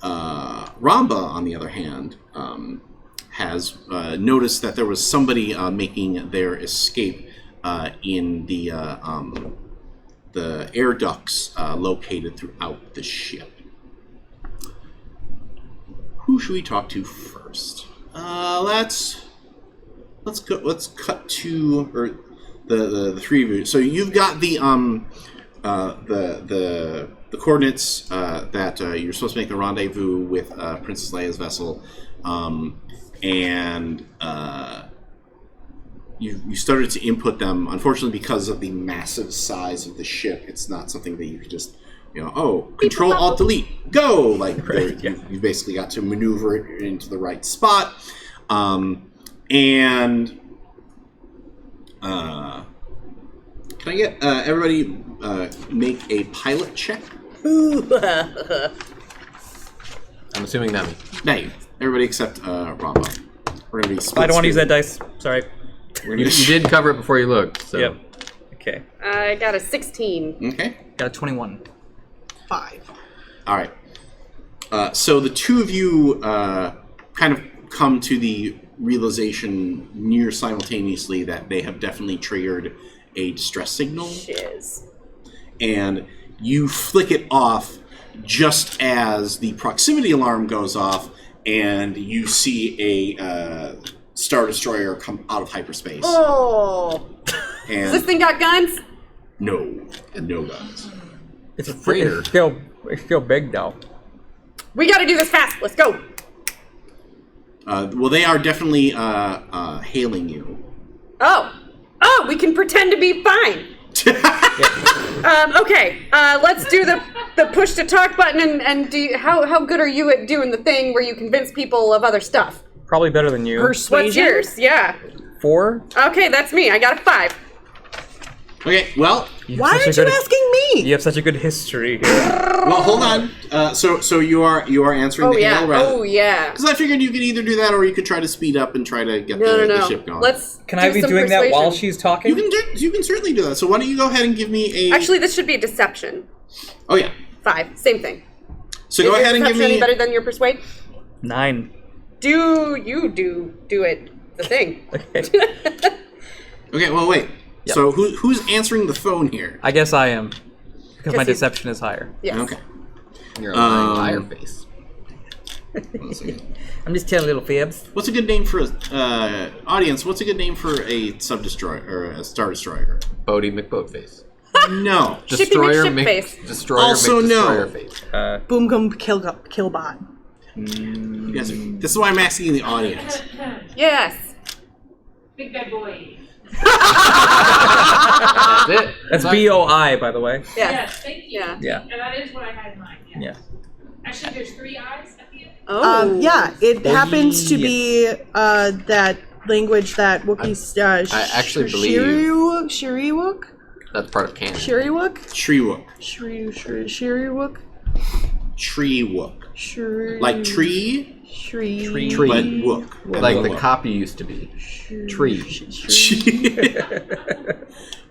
Ramba, on the other hand, has noticed that there was somebody making their escape in the air ducts located throughout the ship. Who should we talk to first? Let's cut to the three of you. So you've got the coordinates that you're supposed to make a rendezvous with Princess Leia's vessel. And you started to input them. Unfortunately, because of the massive size of the ship, it's not something that you could just, Control Alt Delete, go! You basically got to maneuver it into the right spot. Can I get everybody make a pilot check? I'm assuming not me. No, everybody except Ramba. We're gonna be split. I don't want to use that dice. Sorry. You did cover it before you looked. So. Yep. Okay. I got a 16. Okay. Got a 21. 5. All right. So the two of you kind of come to the realization near simultaneously that they have definitely triggered a distress signal. Shiz. And you flick it off just as the proximity alarm goes off, and you see a Star Destroyer come out of hyperspace. Oh! And Has this thing got guns? no guns. It's a freighter. It's still big though. We gotta do this fast. Let's go. Well, they are definitely hailing you. Oh, we can pretend to be fine. Okay, let's do the push to talk button and do. How good are you at doing the thing where you convince people of other stuff? Probably better than you. Persuasion. What's yours? Yeah. 4. Okay, that's me. I got a 5. Okay, well, Why aren't you asking me? You have such a good history here. well, hold on. So you are answering Oh the yeah. hail rather. Oh yeah. Because I figured you could either do that or you could try to speed up and try to get No. the ship going. Can I be doing that while she's talking? You can certainly do that. So why don't you go ahead and give me a... Actually, this should be a deception. Oh yeah. 5. Same thing. So Is go your ahead and give deception me... any better than your persuade? 9. Do it. The thing. Okay. Okay, well wait. Yep. So who's answering the phone here? I guess I am. Because my Yes, you- deception is higher. Yes. Okay. You're a liar face. I'm just telling little fibs. What's a good name for a audience? What's a good name for a sub destroyer or a Star Destroyer? Bodie McBoatface. No. Shippy Destroyer McShipface. Destroyer Also no. McDestroyer face. Boom gum killbot. You guys are, this is why I'm asking the audience. Yes. Big bad boy. That's it. That's BOI, by the way. Yes. Yes, thank you. Yeah. Yeah. And that is what I had in mind. Yes. Yeah. Actually, there's 3 eyes at the end. Oh. Yeah, it happens to be that language that Wookiees. I actually believe- Shiriwook? That's part of canon. Shiriwook? Treewook. Shiriwook? Treewook. Shiri. Like tree, Shri. Tree. but wook. Like the copy used to be. Tree.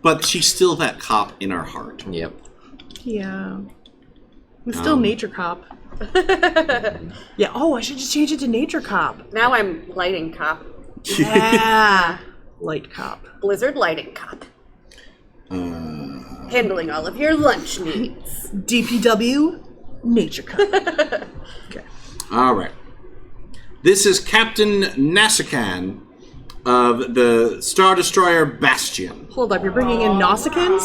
But she's still that cop in our heart. Yep. Yeah. I'm still Nature Cop. Yeah, I should just change it to Nature Cop. Now I'm lighting cop. Yeah. Light Cop. Blizzard lighting cop. Handling all of your lunch needs. DPW, Nature Cop. All right. This is Captain Nasakan, of the Star Destroyer Bastion. Hold up, you're bringing in Nausicaans?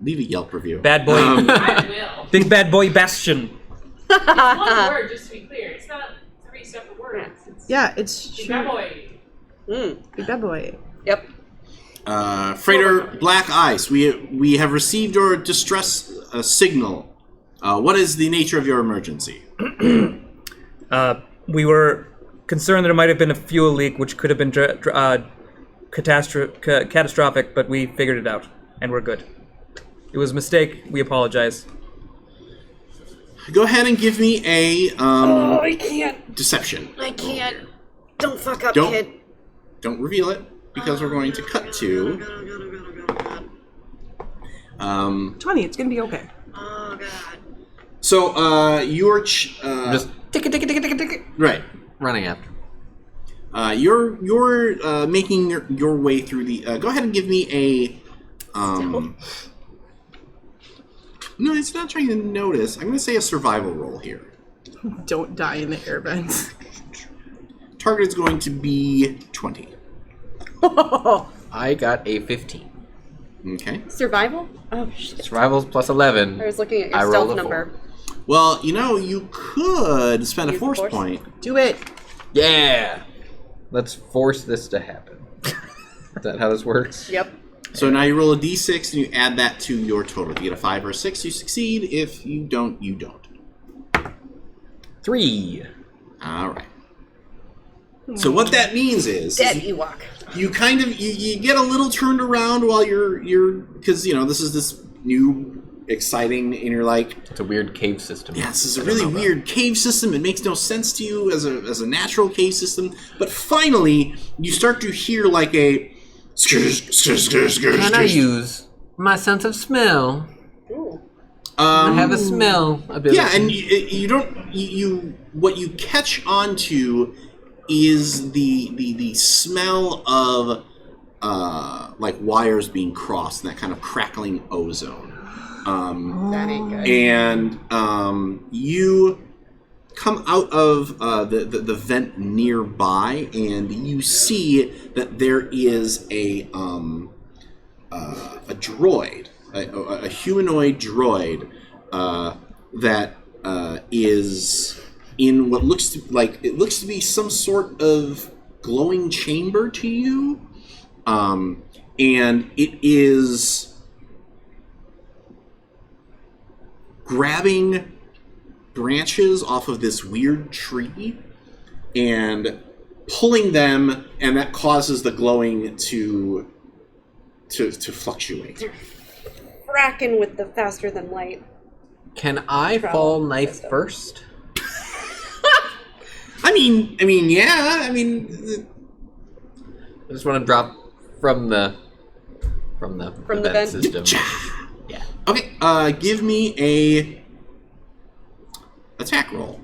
Leave a Yelp review. Bad boy. I will. Big bad boy Bastion. It's one word, just to be clear. It's not 3 separate words. It's Yeah, it's Big true. Bad Boy. Big bad boy. Yep. Freighter Black Ice, we have received your distress signal. What is the nature of your emergency? We were concerned that it might have been a fuel leak, which could have been catastrophic, but we figured it out, and we're good. It was a mistake. We apologize. Go ahead and give me a I can't. deception. I can't. Don't fuck up, Don't- kid. Don't reveal it, because we're going to cut to... 20, it's gonna be okay. Oh, God. So, you're... Just tick it, right. running after. You're making your way through the... go ahead and give me a... no, it's not trying to notice. I'm going to say a survival roll here. Don't die in the air vents. Target is going to be 20. I got a 15. Okay. Survival? Oh, shit. Survivals plus 11. I was looking at I your rolled stealth a number. 4. Well, you could spend a Use the force force? point. Do it. Yeah! Let's force this to happen. Is that how this works? Yep. So now you roll a d6 and you add that to your total. If you get a 5 or a 6, you succeed. If you don't, you don't. 3. All right. So what that means is Dead Ewok. you kind of you get a little turned around while you're because this is this new exciting and you're like, It's a weird cave system. yeah, this is a really weird cave system. It makes no sense to you as a natural cave system. But finally, you start to hear like a Can I use my sense of smell? Ooh. I have a smell ability. Yeah, and you don't you what you catch onto is the smell of like wires being crossed and that kind of crackling ozone. That ain't good. And you come out of the vent nearby, and you see that there is a droid, a humanoid droid that is in what looks to be some sort of glowing chamber to you, and it is grabbing branches off of this weird tree and pulling them, and that causes the glowing to fluctuate. Fracking with the faster than light. Can I Travel fall knife system. first? I mean, yeah. I mean, I just want to drop from the vent. system. Yeah. okay. Give me a attack roll.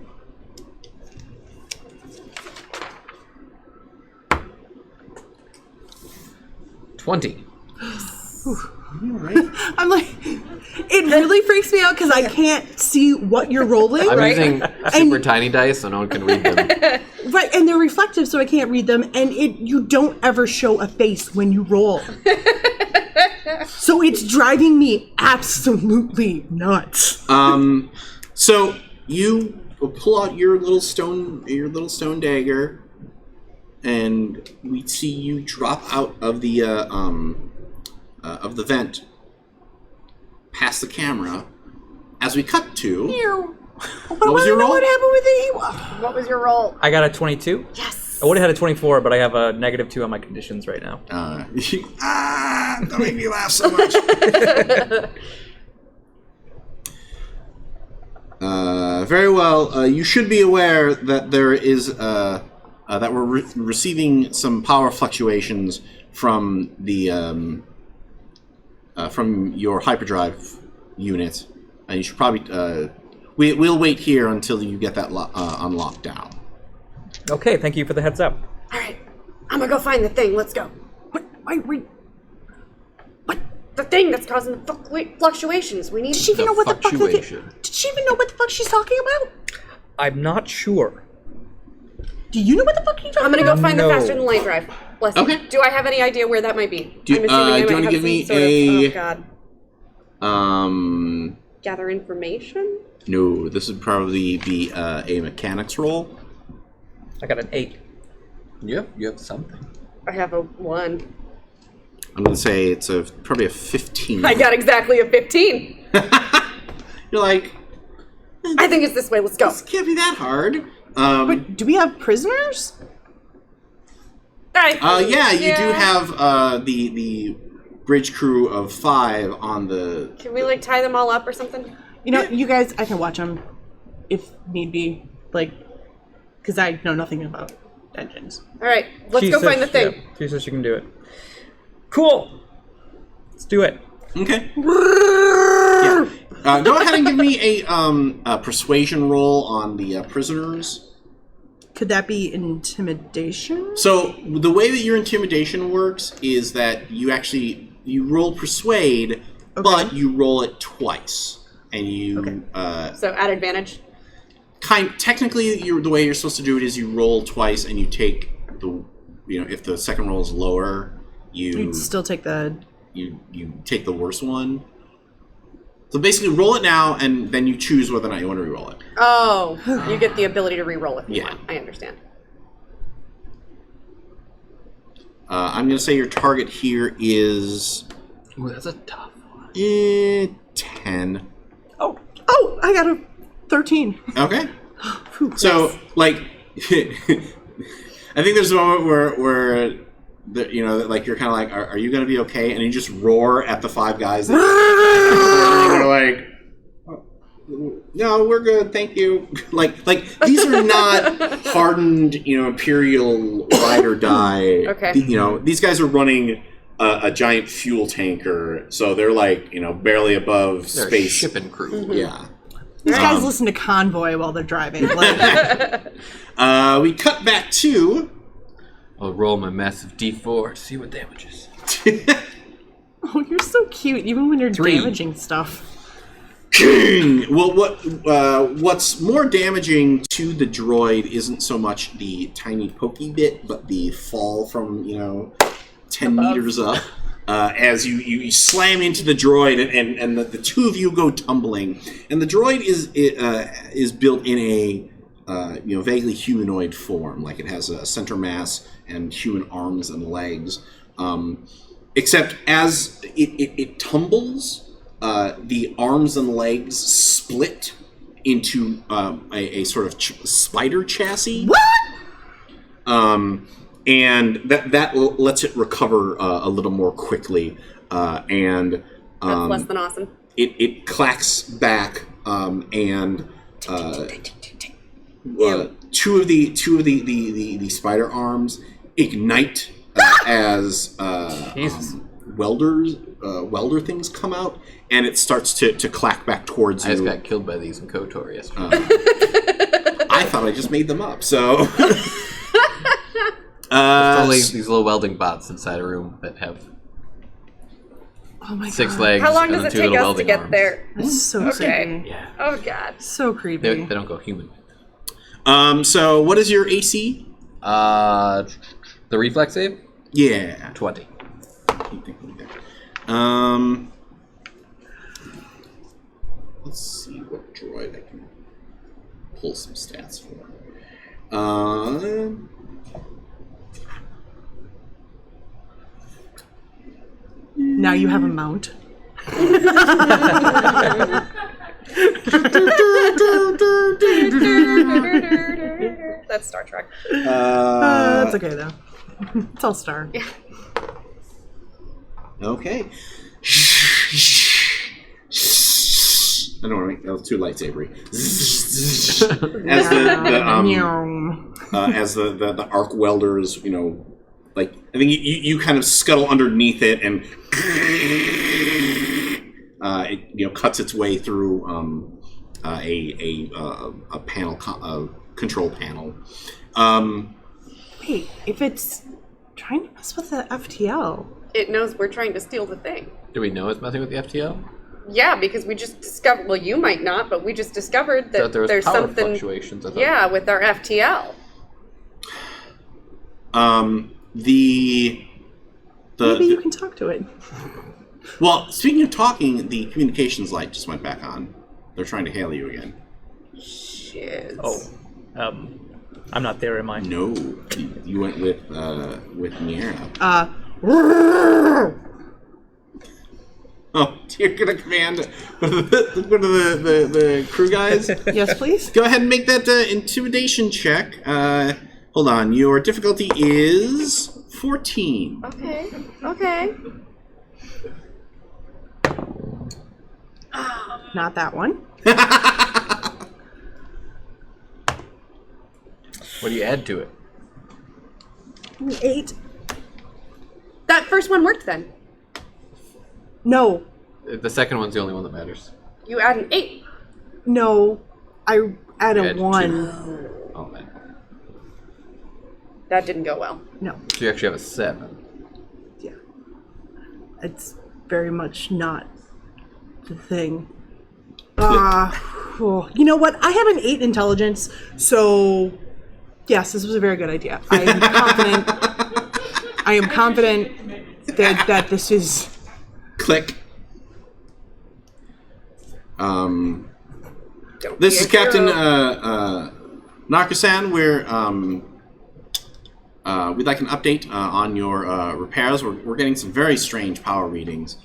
$20. I'm like, it really freaks me out because I can't see what you're rolling. I'm right? using super tiny dice so no one can read them. Right, and they're reflective, so I can't read them. And you don't ever show a face when you roll, so it's driving me absolutely nuts. So you pull out your little stone dagger, and we see you drop out of the vent, past the camera. As we cut to, What was your roll? What happened with the Ewok? What was your roll? I got a 22. Yes. I would have had a 24, but I have a -2 on my conditions right now. don't make me laugh so much. Very well. You should be aware that there is that we're receiving some power fluctuations from the from your hyperdrive unit, and you should probably we'll wait here until you get that unlocked down. Okay, thank you for the heads up. All right. I'm gonna go find the thing. Let's go. Wait. The thing that's causing the fluctuations. We need. Did she even know what the fuck? Fluctuation. Did she even know what the fuck she's talking about? I'm not sure. Do you know what the fuck you're talking I'm gonna go find No. the faster than light drive. Bless Okay. you. Do I have any idea where that might be? Do- I'm assuming I do you might wanna have give some me sort a- of, oh god. Gather information? No, this would probably be a mechanics roll. I got an 8. You have something. I have a 1. I'm gonna say it's probably a 15. I got exactly a 15. You're like, I think it's this way. Let's go. this can't be that hard. Wait, do we have prisoners? Yeah, you do have the bridge crew of 5 on the. Can we like tie them all up or something? You know, you guys, I can watch them if need be, like, because I know nothing about engines. All right, let's go find the thing. Yeah, she says she can do it. Cool. Let's do it. Okay. Yeah. Go ahead and give me a persuasion roll on the prisoners. Could that be intimidation? So the way that your intimidation works is that you roll persuade, but you roll it twice, and you So at advantage. technically the way you're supposed to do it is you roll twice and you take if the second roll is lower, You'd still take the... you take the worst one. So basically, roll it now, and then you choose whether or not you want to re-roll it. Oh, you get the ability to re-roll if you Yeah. want. I understand. I'm going to say your target here is Ooh, that's a tough one. 10. Oh, I got a 13. Okay. So, like, I think there's a moment where like you're kind of like, are you going to be okay? And you just roar at the 5 guys. And they're like, no, we're good, thank you. like these are not hardened, Imperial ride or die. Okay. These guys are running a giant fuel tanker, so they're like, barely above They're space. a shipping crew. Mm-hmm. Yeah. These guys listen to Convoy while they're driving. Like, We cut back to. I'll roll my massive D4 to see what damages. oh, you're so cute, even when you're 3. damaging stuff. Well, what's more damaging to the droid isn't so much the tiny pokey bit, but the fall from 10 meters up as you slam into the droid, and the two of you go tumbling. And the droid is built in a vaguely humanoid form, like it has a center mass and human arms and legs. Except as it tumbles. The arms and legs split into a sort of spider chassis. What? And that lets it recover a little more quickly. And That's less than awesome. it clacks back, and two of the spider arms ignite as welder things come out, and it starts to clack back towards I just you. got killed by these in KOTOR yesterday. I thought I just made them up, so. Only these little welding bots inside a room that have Oh my 6 god. legs. How long and does then it 2 take little us to welding get arms. there? That's so Okay. creepy. Yeah, Oh god. So creepy. they don't go human. So what is your AC? The reflex save? Yeah. 20. Keep thinking that. Let's see what droid I can pull some stats for. Now you have a mount. That's Star Trek. That's okay though. It's all Star. Yeah. Okay. I don't want to make that was too lightsabery. As the arc welders, like I think you kind of scuttle underneath it, and it cuts its way through a panel control panel. Wait, if it's trying to mess with the FTL. It knows we're trying to steal the thing. Do we know it's messing with the FTL? Yeah, because we just discovered. Well, you might not, but we just discovered that There was there's power something. fluctuations. I thought. Yeah, with our FTL. Maybe you can talk to it. Well, speaking of talking, the communications light just went back on. They're trying to hail you again. Shit. Oh, I'm not there, am I? No, you went with Miera. Oh, you're gonna command one of the crew guys? Yes, please. Go ahead and make that intimidation check. Hold on, your difficulty is 14. Okay. Not that one. What do you add to it? 8. That first one worked then. No. The second one's the only one that matters. You add an 8. No. I add You a add 1. 2. Oh, man. That didn't go well. No. So you actually have a 7. Yeah. It's very much not the thing. You know what? I have an 8 intelligence, so yes, this was a very good idea. I am confident that this is... Click. Don't This be is a Captain hero. Narcosan. We'd like an update on your repairs. We're getting some very strange power readings.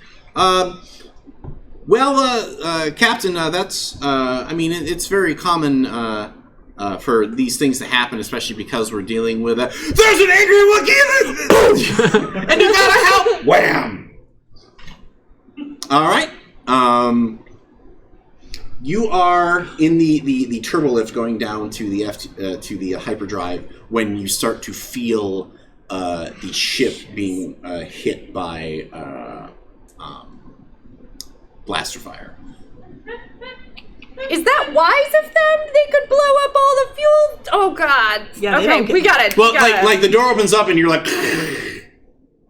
Captain, that's... it's very common for these things to happen, especially because we're dealing with a... There's an angry Wookiee! And you gotta help! Wham! All right. You are in the turbolift going down to the hyperdrive when you start to feel the ship being hit by blaster fire. Is that wise of them? They could blow up all the fuel. Oh God. Yeah, they okay, don't get- we got it. Well, we got it. like the door opens up and you're like,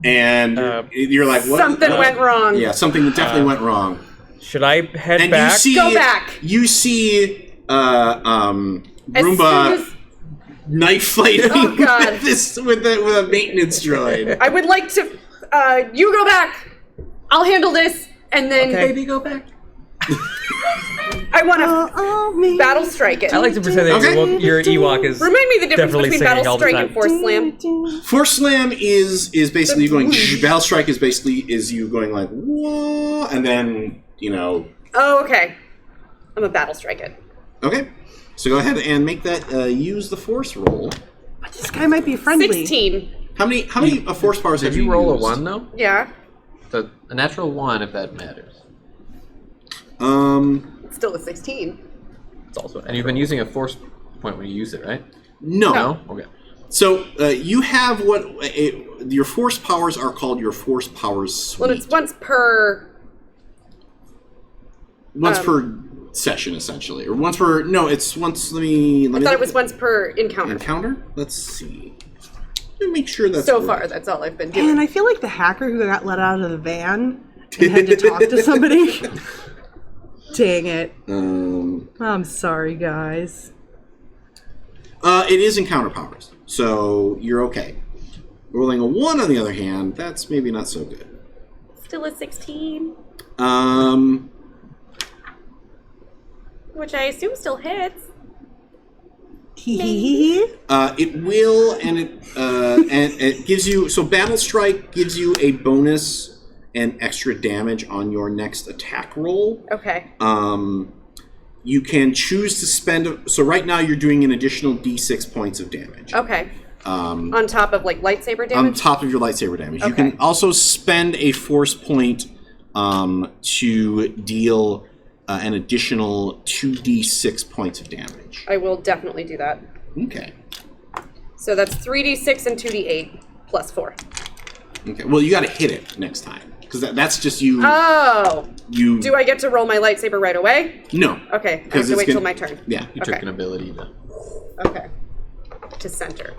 and you're like, what? Something went wrong. Yeah, something definitely went wrong. Should I head And back? Go back. You see As Roomba soon as- knife fighting Oh, God. with a maintenance droid. I would like to. You go back. I'll handle this, and then Okay. Baby, go back. I want to battle strike it. I like to pretend that Okay. your Ewok is Remind me the difference definitely between singing battle all the strike time. and force slam. Force slam is basically you going. Battle strike is basically you going like whoa, and then Oh, okay. I'm a battle strike it. Okay, so go ahead and make that use the force roll. But this guy might be friendly. 16. How many force powers Did have you roll used? a 1, though? Yeah. So a natural 1, if that matters. It's still a 16. It's also And you've been using a force point when you use it, right? No. No? Okay. So you have your force powers are called your force powers suite. Well, it's once per. Per session, essentially, or once per. No, it's once. Let me. I thought it was once per encounter. Encounter. Let's see. Let me make sure that's So right. far, that's all I've been doing. And I feel like the hacker who got let out of the van and had to talk to somebody. Dang it. I'm sorry, guys. It is encounter powers, so you're okay. Rolling a 1, on the other hand, that's maybe not so good. Still a 16. Which I assume still hits. It will, and it gives you. So battle strike gives you a bonus and extra damage on your next attack roll. Okay. You can choose to spend. So right now you're doing an additional D6 points of damage. Okay. On top of like lightsaber damage? On top of your lightsaber damage. You Okay. can also spend a force point to deal an additional 2d6 points of damage. I will definitely do that. Okay. So that's 3d6 and 2d8 plus 4. Okay. Well, you got to hit it next time because that's just you. Oh. You Do I get to roll my lightsaber right away? no. Okay. I have Because to it's wait till gonna- my turn. Yeah. You took Okay. an ability to... Okay. To center.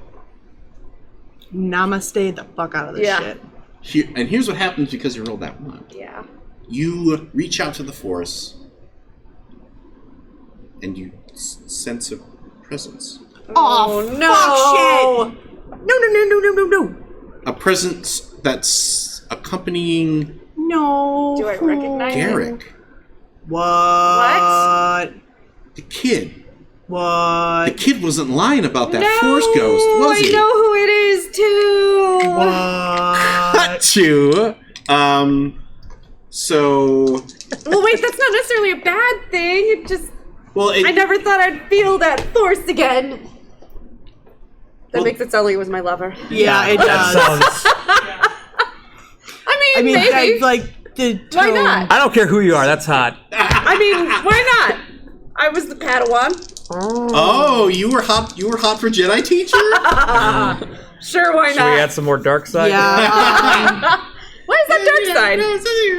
Namaste the fuck out of this Yeah. shit. Here's what happens because you rolled that 1. Yeah. You reach out to the force, and you sense a presence. Oh, no. No. A presence that's accompanying No. Do I recognize it? Garrick. What? The kid. What? The kid wasn't lying about that Force ghost, was he? I know who it is too. What? Cut to. So. Well, wait, that's not necessarily a bad thing. It just. Well, I never thought I'd feel that force again. That Well- makes it sound like it was my lover. Yeah, it does. Sounds. I mean, maybe. I, like the tone. Why not? I don't care who you are. That's hot. I mean, why not? I was the Padawan. Oh, you were hot. You were hot for Jedi teacher. Sure, why Should we not? add some more dark side? Yeah. Why is that dark side?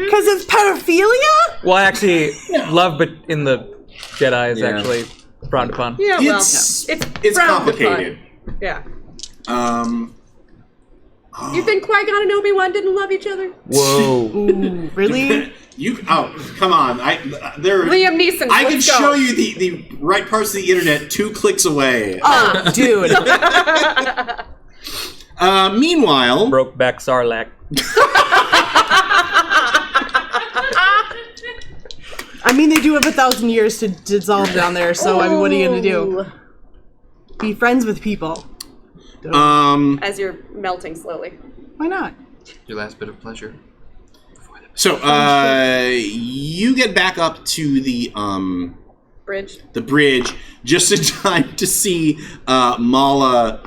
Because it's pedophilia? Well, I actually love, but in the Jedi is Yeah. actually frowned upon. Yeah, well, It's it's frowned complicated. upon. Yeah. Oh, You think Qui-Gon and Obi-Wan didn't love each other? Whoa. Ooh, really? come on! There. Liam Neeson. I can let's go. show you the right parts of the internet 2 clicks away. Oh, dude. Meanwhile, Broke back Sarlacc. I mean, they do have 1,000 years to dissolve down there, so I mean, what are you gonna do? Be friends with people. As you're melting slowly. Why not? Your last bit of pleasure. so you get back up to the Bridge. just in time to see Mala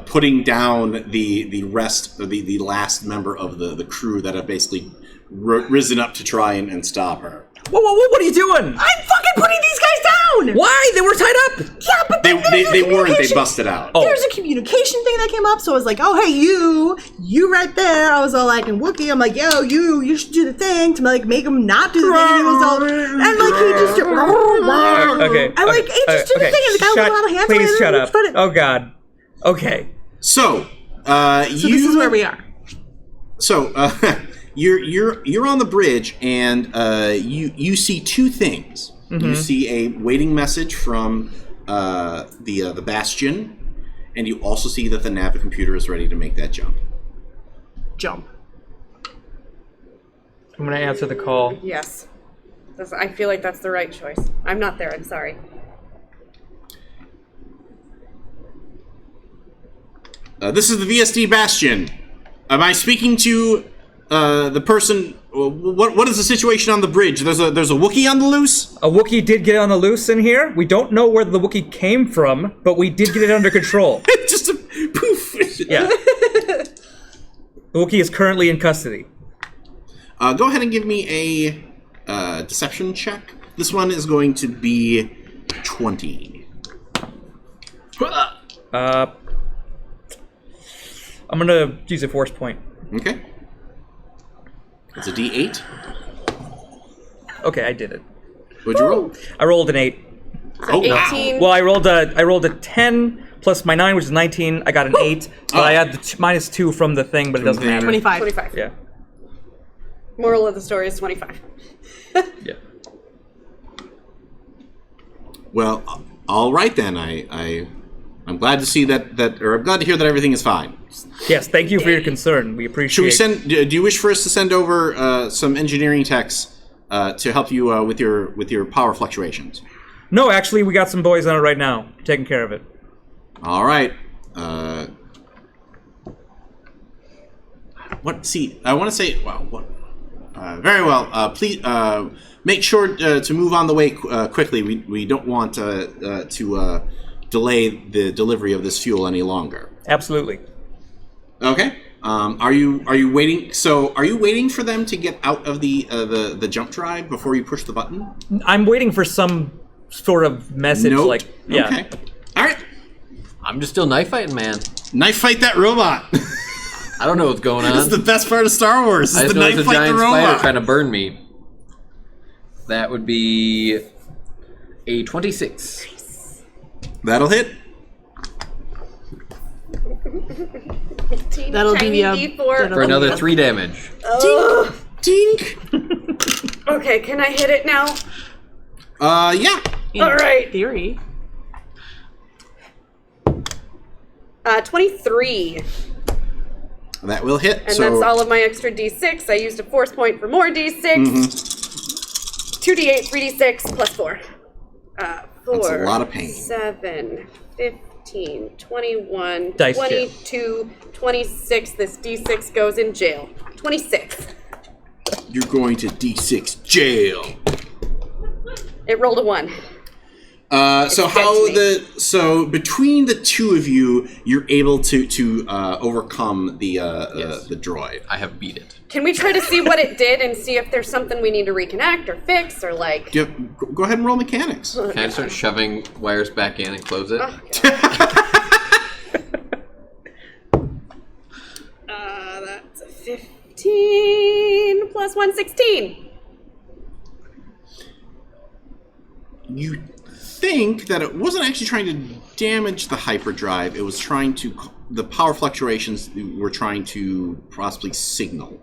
putting down the rest of the last member of the crew that have basically risen up to try and stop her. Whoa, what are you doing? I'm fucking putting these guys down! Why? They were tied up! Yeah, but They then there's a weren't. They communication- busted out. Oh. There's a communication thing that came up, so I was like, oh, hey, you right there. I was all like, in Wookie, I'm like, yo, you should do the thing to like make him not do the thing. And he was all, and like, he just, Okay. I like, he just did the thing, and the guy with a lot of hands. Please shut up. But Oh, God. Okay. So, so this is where we are. So, you're on the bridge, and you see 2 things. Mm-hmm. You see a waiting message from the Bastion, and you also see that the Navi computer is ready to make that jump. Jump. I'm going to answer the call. Yes. I feel like that's the right choice. I'm not there. I'm sorry. This is the VSD Bastion. Am I speaking to the person? What is the situation on the bridge? There's a Wookiee on the loose. A Wookiee did get on the loose in here. We don't know where the Wookiee came from, but we did get it under control. Just a poof. Yeah. The Wookiee is currently in custody. Go ahead and give me a deception check. This one is going to be 20. I'm gonna use a force point. Okay. It's a D8. Okay, I did it. What'd you roll? I rolled an 8. Oh, wow. 18. Well, I rolled a 10 plus my 9, which is 19. I got an 8, but I had the -2 from the thing, but it doesn't matter. 25. 25. Yeah. Moral of the story is 25. Yeah. Well, all right then. I'm glad to see that, or I'm glad to hear that everything is fine. Yes, thank you for your concern. We appreciate. Should we send? Do you wish for us to send over some engineering techs to help you with your power fluctuations? No, actually, we got some boys on it right now, taking care of it. All right. What? See, I want to say. Well, what? Very well. Please make sure to move on the way quickly. We don't want to delay the delivery of this fuel any longer. Absolutely. Okay. Are you waiting? So, are you waiting for them to get out of the jump drive before you push the button? I'm waiting for some sort of message, Nope. like yeah. Okay. All right. I'm just still knife fighting, man. Knife fight that robot. I don't know what's going on. This is the best part of Star Wars. I Is just the know knife there's a fight the giant spider robot. trying to burn me. That would be a 26. That'll hit. That'll be Tiny the, D4. For another 3 damage. Tink. Okay, can I hit it now? Yeah. in All right. theory. 23. That will hit. And so that's all of my extra d6. I used a force point for more d6. 2d8, 3d6, plus 4. 4. That's a lot of pain. 7, 15, 21, Dice 22, 26. This d6 goes in jail. 26. You're going to D6 jail. It rolled a 1. So between the two of you, you're able to overcome the droid. I have beat it. Can we try to see what it did and see if there's something we need to reconnect or fix or like... Go ahead and roll mechanics. Can I start shoving wires back in and close it? Oh, that's a 15 plus 1, 16. You think that it wasn't actually trying to damage the hyperdrive. It was trying to... The power fluctuations were trying to possibly signal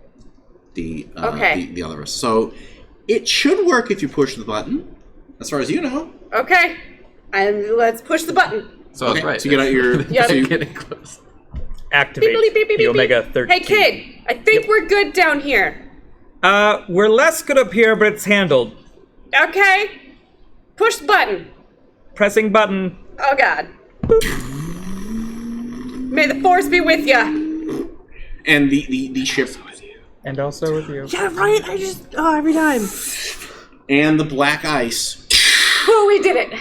the other. So it should work if you push the button, as far as you know. Okay. And let's push the button. So that's right. So you get out your... Yep. so you- Getting close. Activate Beep, beep, beep, beep, the beep, Omega beep. 13. Hey, kid. I think we're good down here. We're less good up here, but it's handled. Okay. Push the button. Pressing button. Oh, God. May the force be with ya. and the ship... And also with you. Yeah, right. I just every time. And the black ice Oh, we did it.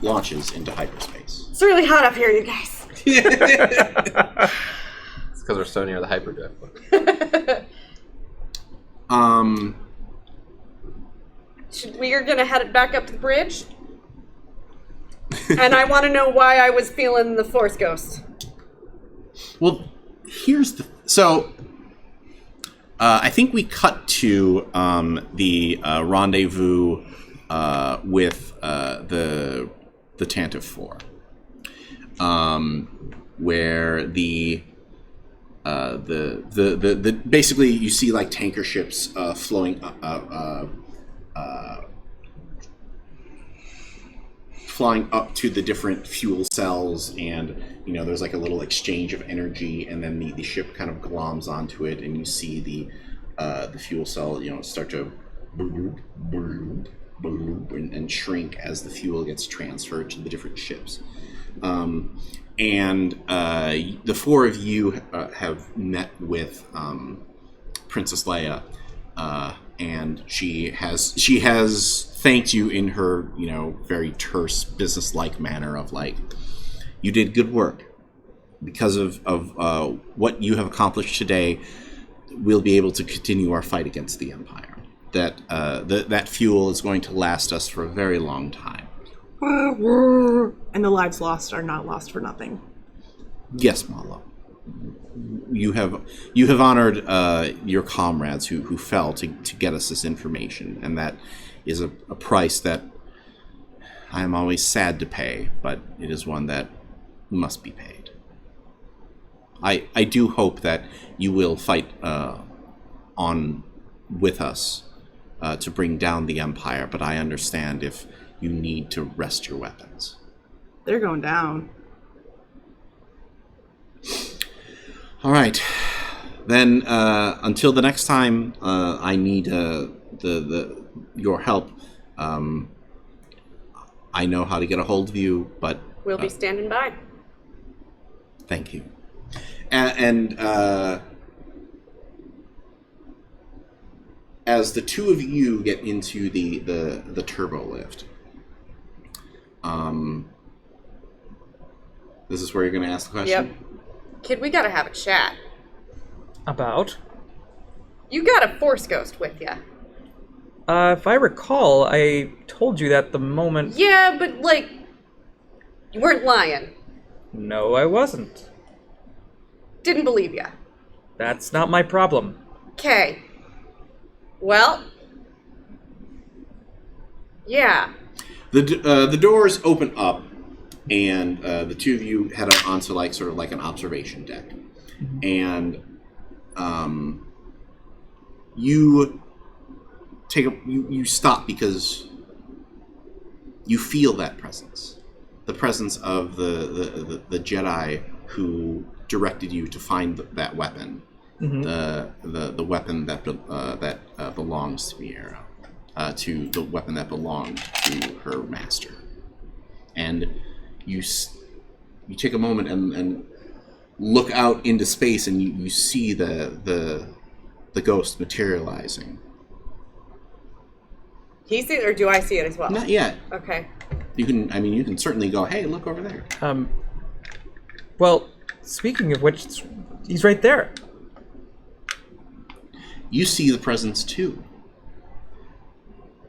launches into hyperspace. It's really hot up here, you guys. It's because we're so near the hyperdrive. We're gonna head it back up to the bridge. And I want to know why I was feeling the force ghost. Well, here's the... So, I think we cut to the rendezvous with the Tantive 4. Where the basically you see like tanker ships flying up to the different fuel cells, and there's like a little exchange of energy, and then the ship kind of gloms onto it, and you see the fuel cell start to and shrink as the fuel gets transferred to the different ships. And the four of you have met with Princess Leia, and she has thanked you in her very terse business-like manner of like, you did good work. Because of what you have accomplished today, we'll be able to continue our fight against the Empire. That fuel is going to last us for a very long time. And the lives lost are not lost for nothing. Yes, Malo. You have honored your comrades who fell to get us this information, and that is a price that I am always sad to pay, but it is one that must be paid. I do hope that you will fight on with us to bring down the Empire, but I understand if you need to rest your weapons. They're going down. All right. Then until the next time I need your help, I know how to get a hold of you, but... We'll be standing by. Thank you. And as the two of you get into the turbo lift, this is where you're going to ask the question? Yep. Kid, we gotta have a chat. About? You got a force ghost with ya. If I recall, I told you that the moment... Yeah, but like, you weren't lying. No, I wasn't. Didn't believe ya. That's not my problem. Okay. Well. Yeah. The doors open up, and the two of you head up onto like sort of like an observation deck, and you you stop because you feel that presence, the presence of the Jedi who directed you to find that weapon, the weapon that belongs to Miera, to the weapon that belonged to her master. And you take a moment and look out into space, and you see the ghost materializing. He sees it, or do I see it as well? Not yet. Okay. You can certainly go, hey, look over there. Well, speaking of which, he's right there. You see the presence too.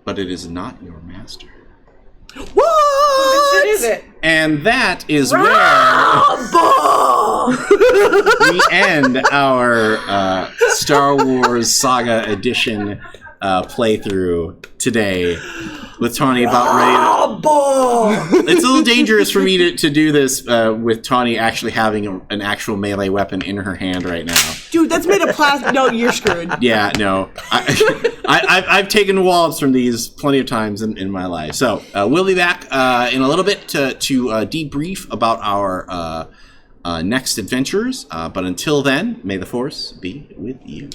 But it is not your master. What is it? And that is where we end our Star Wars Saga Edition playthrough today with Tawny about ready to... It's a little dangerous for me to do this with Tawny actually having an actual melee weapon in her hand right now. Dude, that's made of plastic. No, you're screwed. Yeah, no. I've taken wallops from these plenty of times in my life. So we'll be back in a little bit to debrief about our next adventures. But until then, may the Force be with you.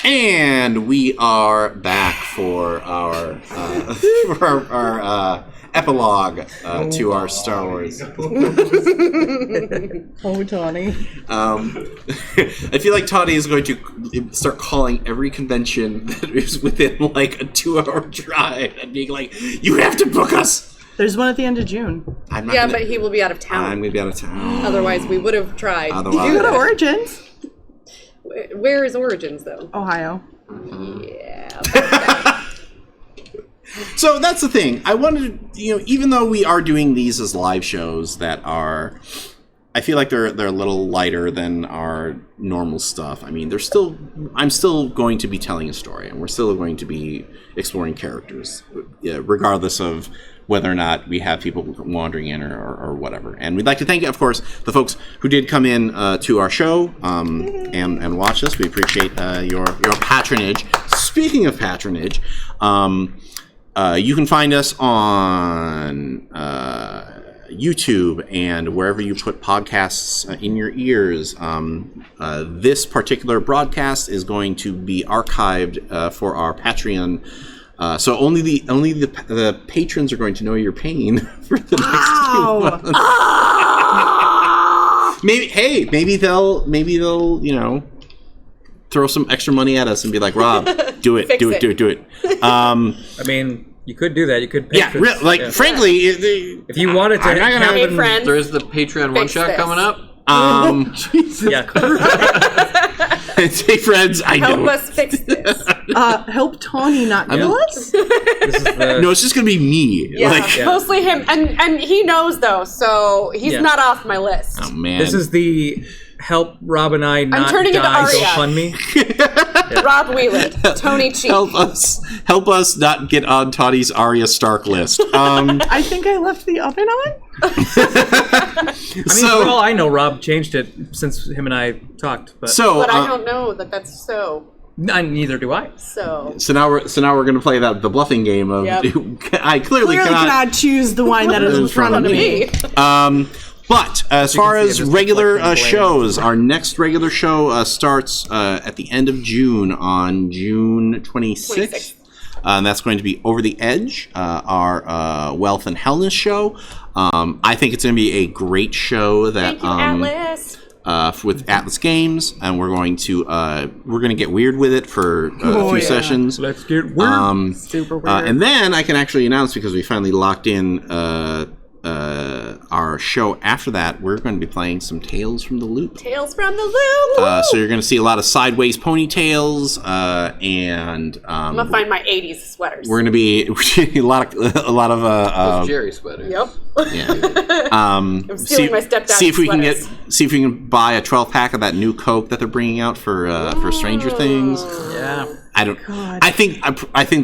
And we are back for our epilogue to our Star Wars. Oh, Tawny. I feel like Tawny is going to start calling every convention that is within like a 2-hour drive and being like, "You have to book us." There's one at the end of June. I'm not Yeah, gonna, but he will be out of town. I'm going to be out of town. Otherwise, we would have tried. You go to Origins. Where is Origins, though? Ohio. Yeah. So that's the thing. I wanted to, even though we are doing these as live shows that are, I feel like they're a little lighter than our normal stuff. I mean, I'm still going to be telling a story, and we're still going to be exploring characters, regardless of whether or not we have people wandering in or whatever. And we'd like to thank, of course, the folks who did come in to our show and watch us. We appreciate your patronage. Speaking of patronage, you can find us on YouTube and wherever you put podcasts in your ears. This particular broadcast is going to be archived for our Patreon. So only the patrons are going to know your pain for the next 2 months. Maybe they'll throw some extra money at us and be like, Rob, do it. I mean, you could do that. You could. Frankly, if you wanted to, Hey, friends. There's the Patreon one-shot this. coming up. Jesus. Yeah. Hey, friends, I Help know. us fix this. Help Tawny not kill us? This is the, No, it's just gonna be me. Yeah, mostly him. And he knows, though, so he's not off my list. Oh man, This is the help Rob and I not turning into die Arya. GoFundMe. Rob Wieland, Tony Cheek. help us not get on Toddy's Arya Stark list. I think I left the oven on. I mean, for all I know, Rob changed it since him and I talked. But But I don't know that's so. neither do I. So now we're gonna play the bluffing game of I clearly cannot choose the wine that is in front of me. But as you far can see, as I'm just regular deflecting blame. shows, our next regular show starts at the end of June on June 26th. And that's going to be Over the Edge, our Wealth and Hellness show. I think it's going to be a great show that Thank you, Atlas. with Atlas Games, and we're going to get weird with it for a few sessions. Let's get weird. Super weird. And then I can actually announce, because we finally locked in our show after that, we're going to be playing some Tales from the Loop. Tales from the Loop. So you're going to see a lot of sideways ponytails, and I'm gonna find my '80s sweaters. we're going to be a lot of Those Jerry sweaters. Yep. yeah. I'm stealing my stepdad's see if we sweaters. can buy a 12-pack of that new Coke that they're bringing out for Stranger Things. Yeah. I don't. God. I think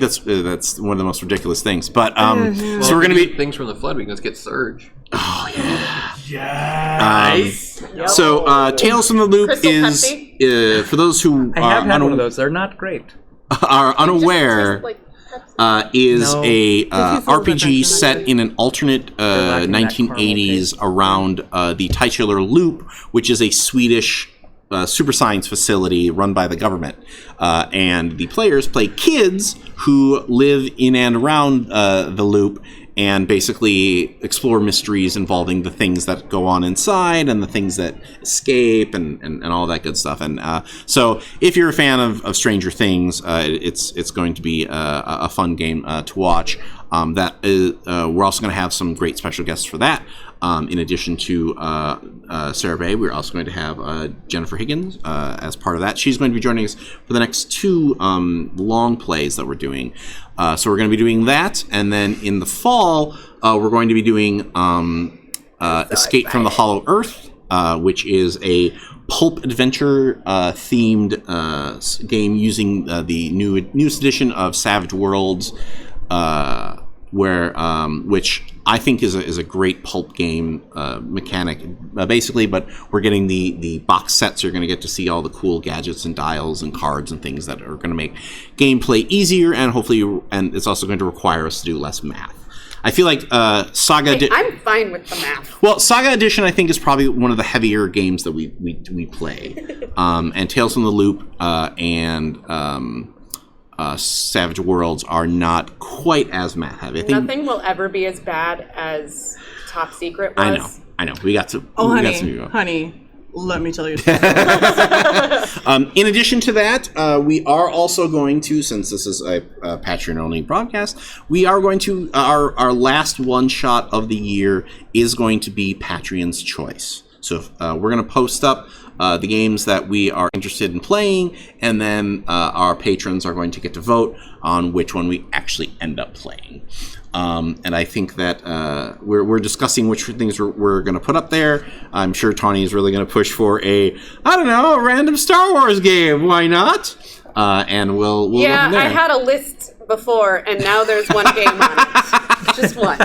that's one of the most ridiculous things. But Well, so we're gonna be. things from the flood. We can just get Surge. Oh yeah. Yes. So Tales from the Loop Crystal is for those who I have had one of those. They're not great. are unaware. Like, is No. a It's a little RPG different set than in an alternate lacking that 1980s around the titular loop, which is a Swedish super science facility run by the government. And the players play kids who live in and around the loop and basically explore mysteries involving the things that go on inside and the things that escape and all that good stuff. And so if you're a fan of Stranger Things, it's going to be a fun game to watch. We're also going to have some great special guests for that. In addition to Sarah Bay, we're also going to have Jennifer Higgins as part of that. She's going to be joining us for the next 2 long plays that we're doing. So we're going to be doing that, and then in the fall, we're going to be doing Escape from the Hollow Earth, which is a pulp adventure themed game using the newest edition of Savage Worlds, which I think is a great pulp game mechanic, basically. But we're getting the box sets. You're going to get to see all the cool gadgets and dials and cards and things that are going to make gameplay easier, and hopefully, and it's also going to require us to do less math. I feel like Saga. I'm fine with the math. Well, Saga Edition, I think, is probably one of the heavier games that we play, and Tales from the Loop and Savage Worlds are not quite as math heavy. I think, Nothing will ever be as bad as Top Secret was. I know. We got to. Oh, we got some honey, let me tell you. In addition to that, we are also going to, since this is a Patreon-only broadcast, we are going to, our last one-shot of the year is going to be Patreon's Choice. So we're going to post up the games that we are interested in playing, and then our patrons are going to get to vote on which one we actually end up playing. And I think that we're discussing which things we're going to put up there. I'm sure Tawny is really going to push for a random Star Wars game. Why not? And we'll go from there. I had a list before, and now there's one game on it. Just one.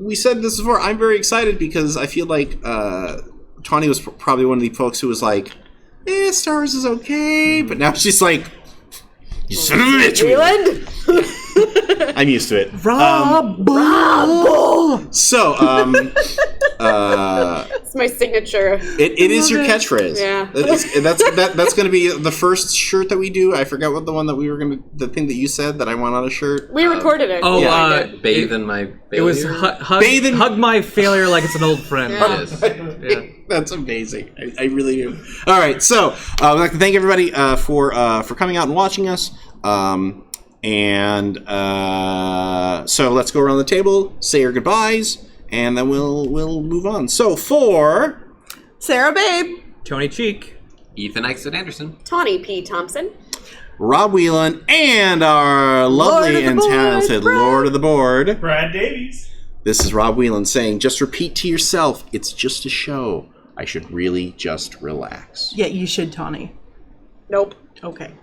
We said this before. I'm very excited because I feel like Tawny was probably one of the folks who was like, Star Wars is okay, but now she's like, you son of a bitch, Wieland. I'm used to it. Rob. So, It's my signature. it is your catchphrase. Yeah. That's going to be the first shirt that we do. I forgot what the thing that you said that I want on a shirt. We recorded it. Oh, Yeah. Bathe in my failure. It was hug my failure like it's an old friend. Yeah. Yeah. That's amazing. I really do. All right, so I'd like to thank everybody for coming out and watching us. So let's go around the table, say our goodbyes, and then we'll move on. So for Sarah Babe. Tony Cheek. Ethan Exton Anderson. Tawny P. Thompson. Rob Wieland and our lovely and talented Lord of the Board, Brad Davies. this is Rob Wieland saying, just repeat to yourself, it's just a show. I should really just relax. Yeah, you should, Tawny. Nope. Okay.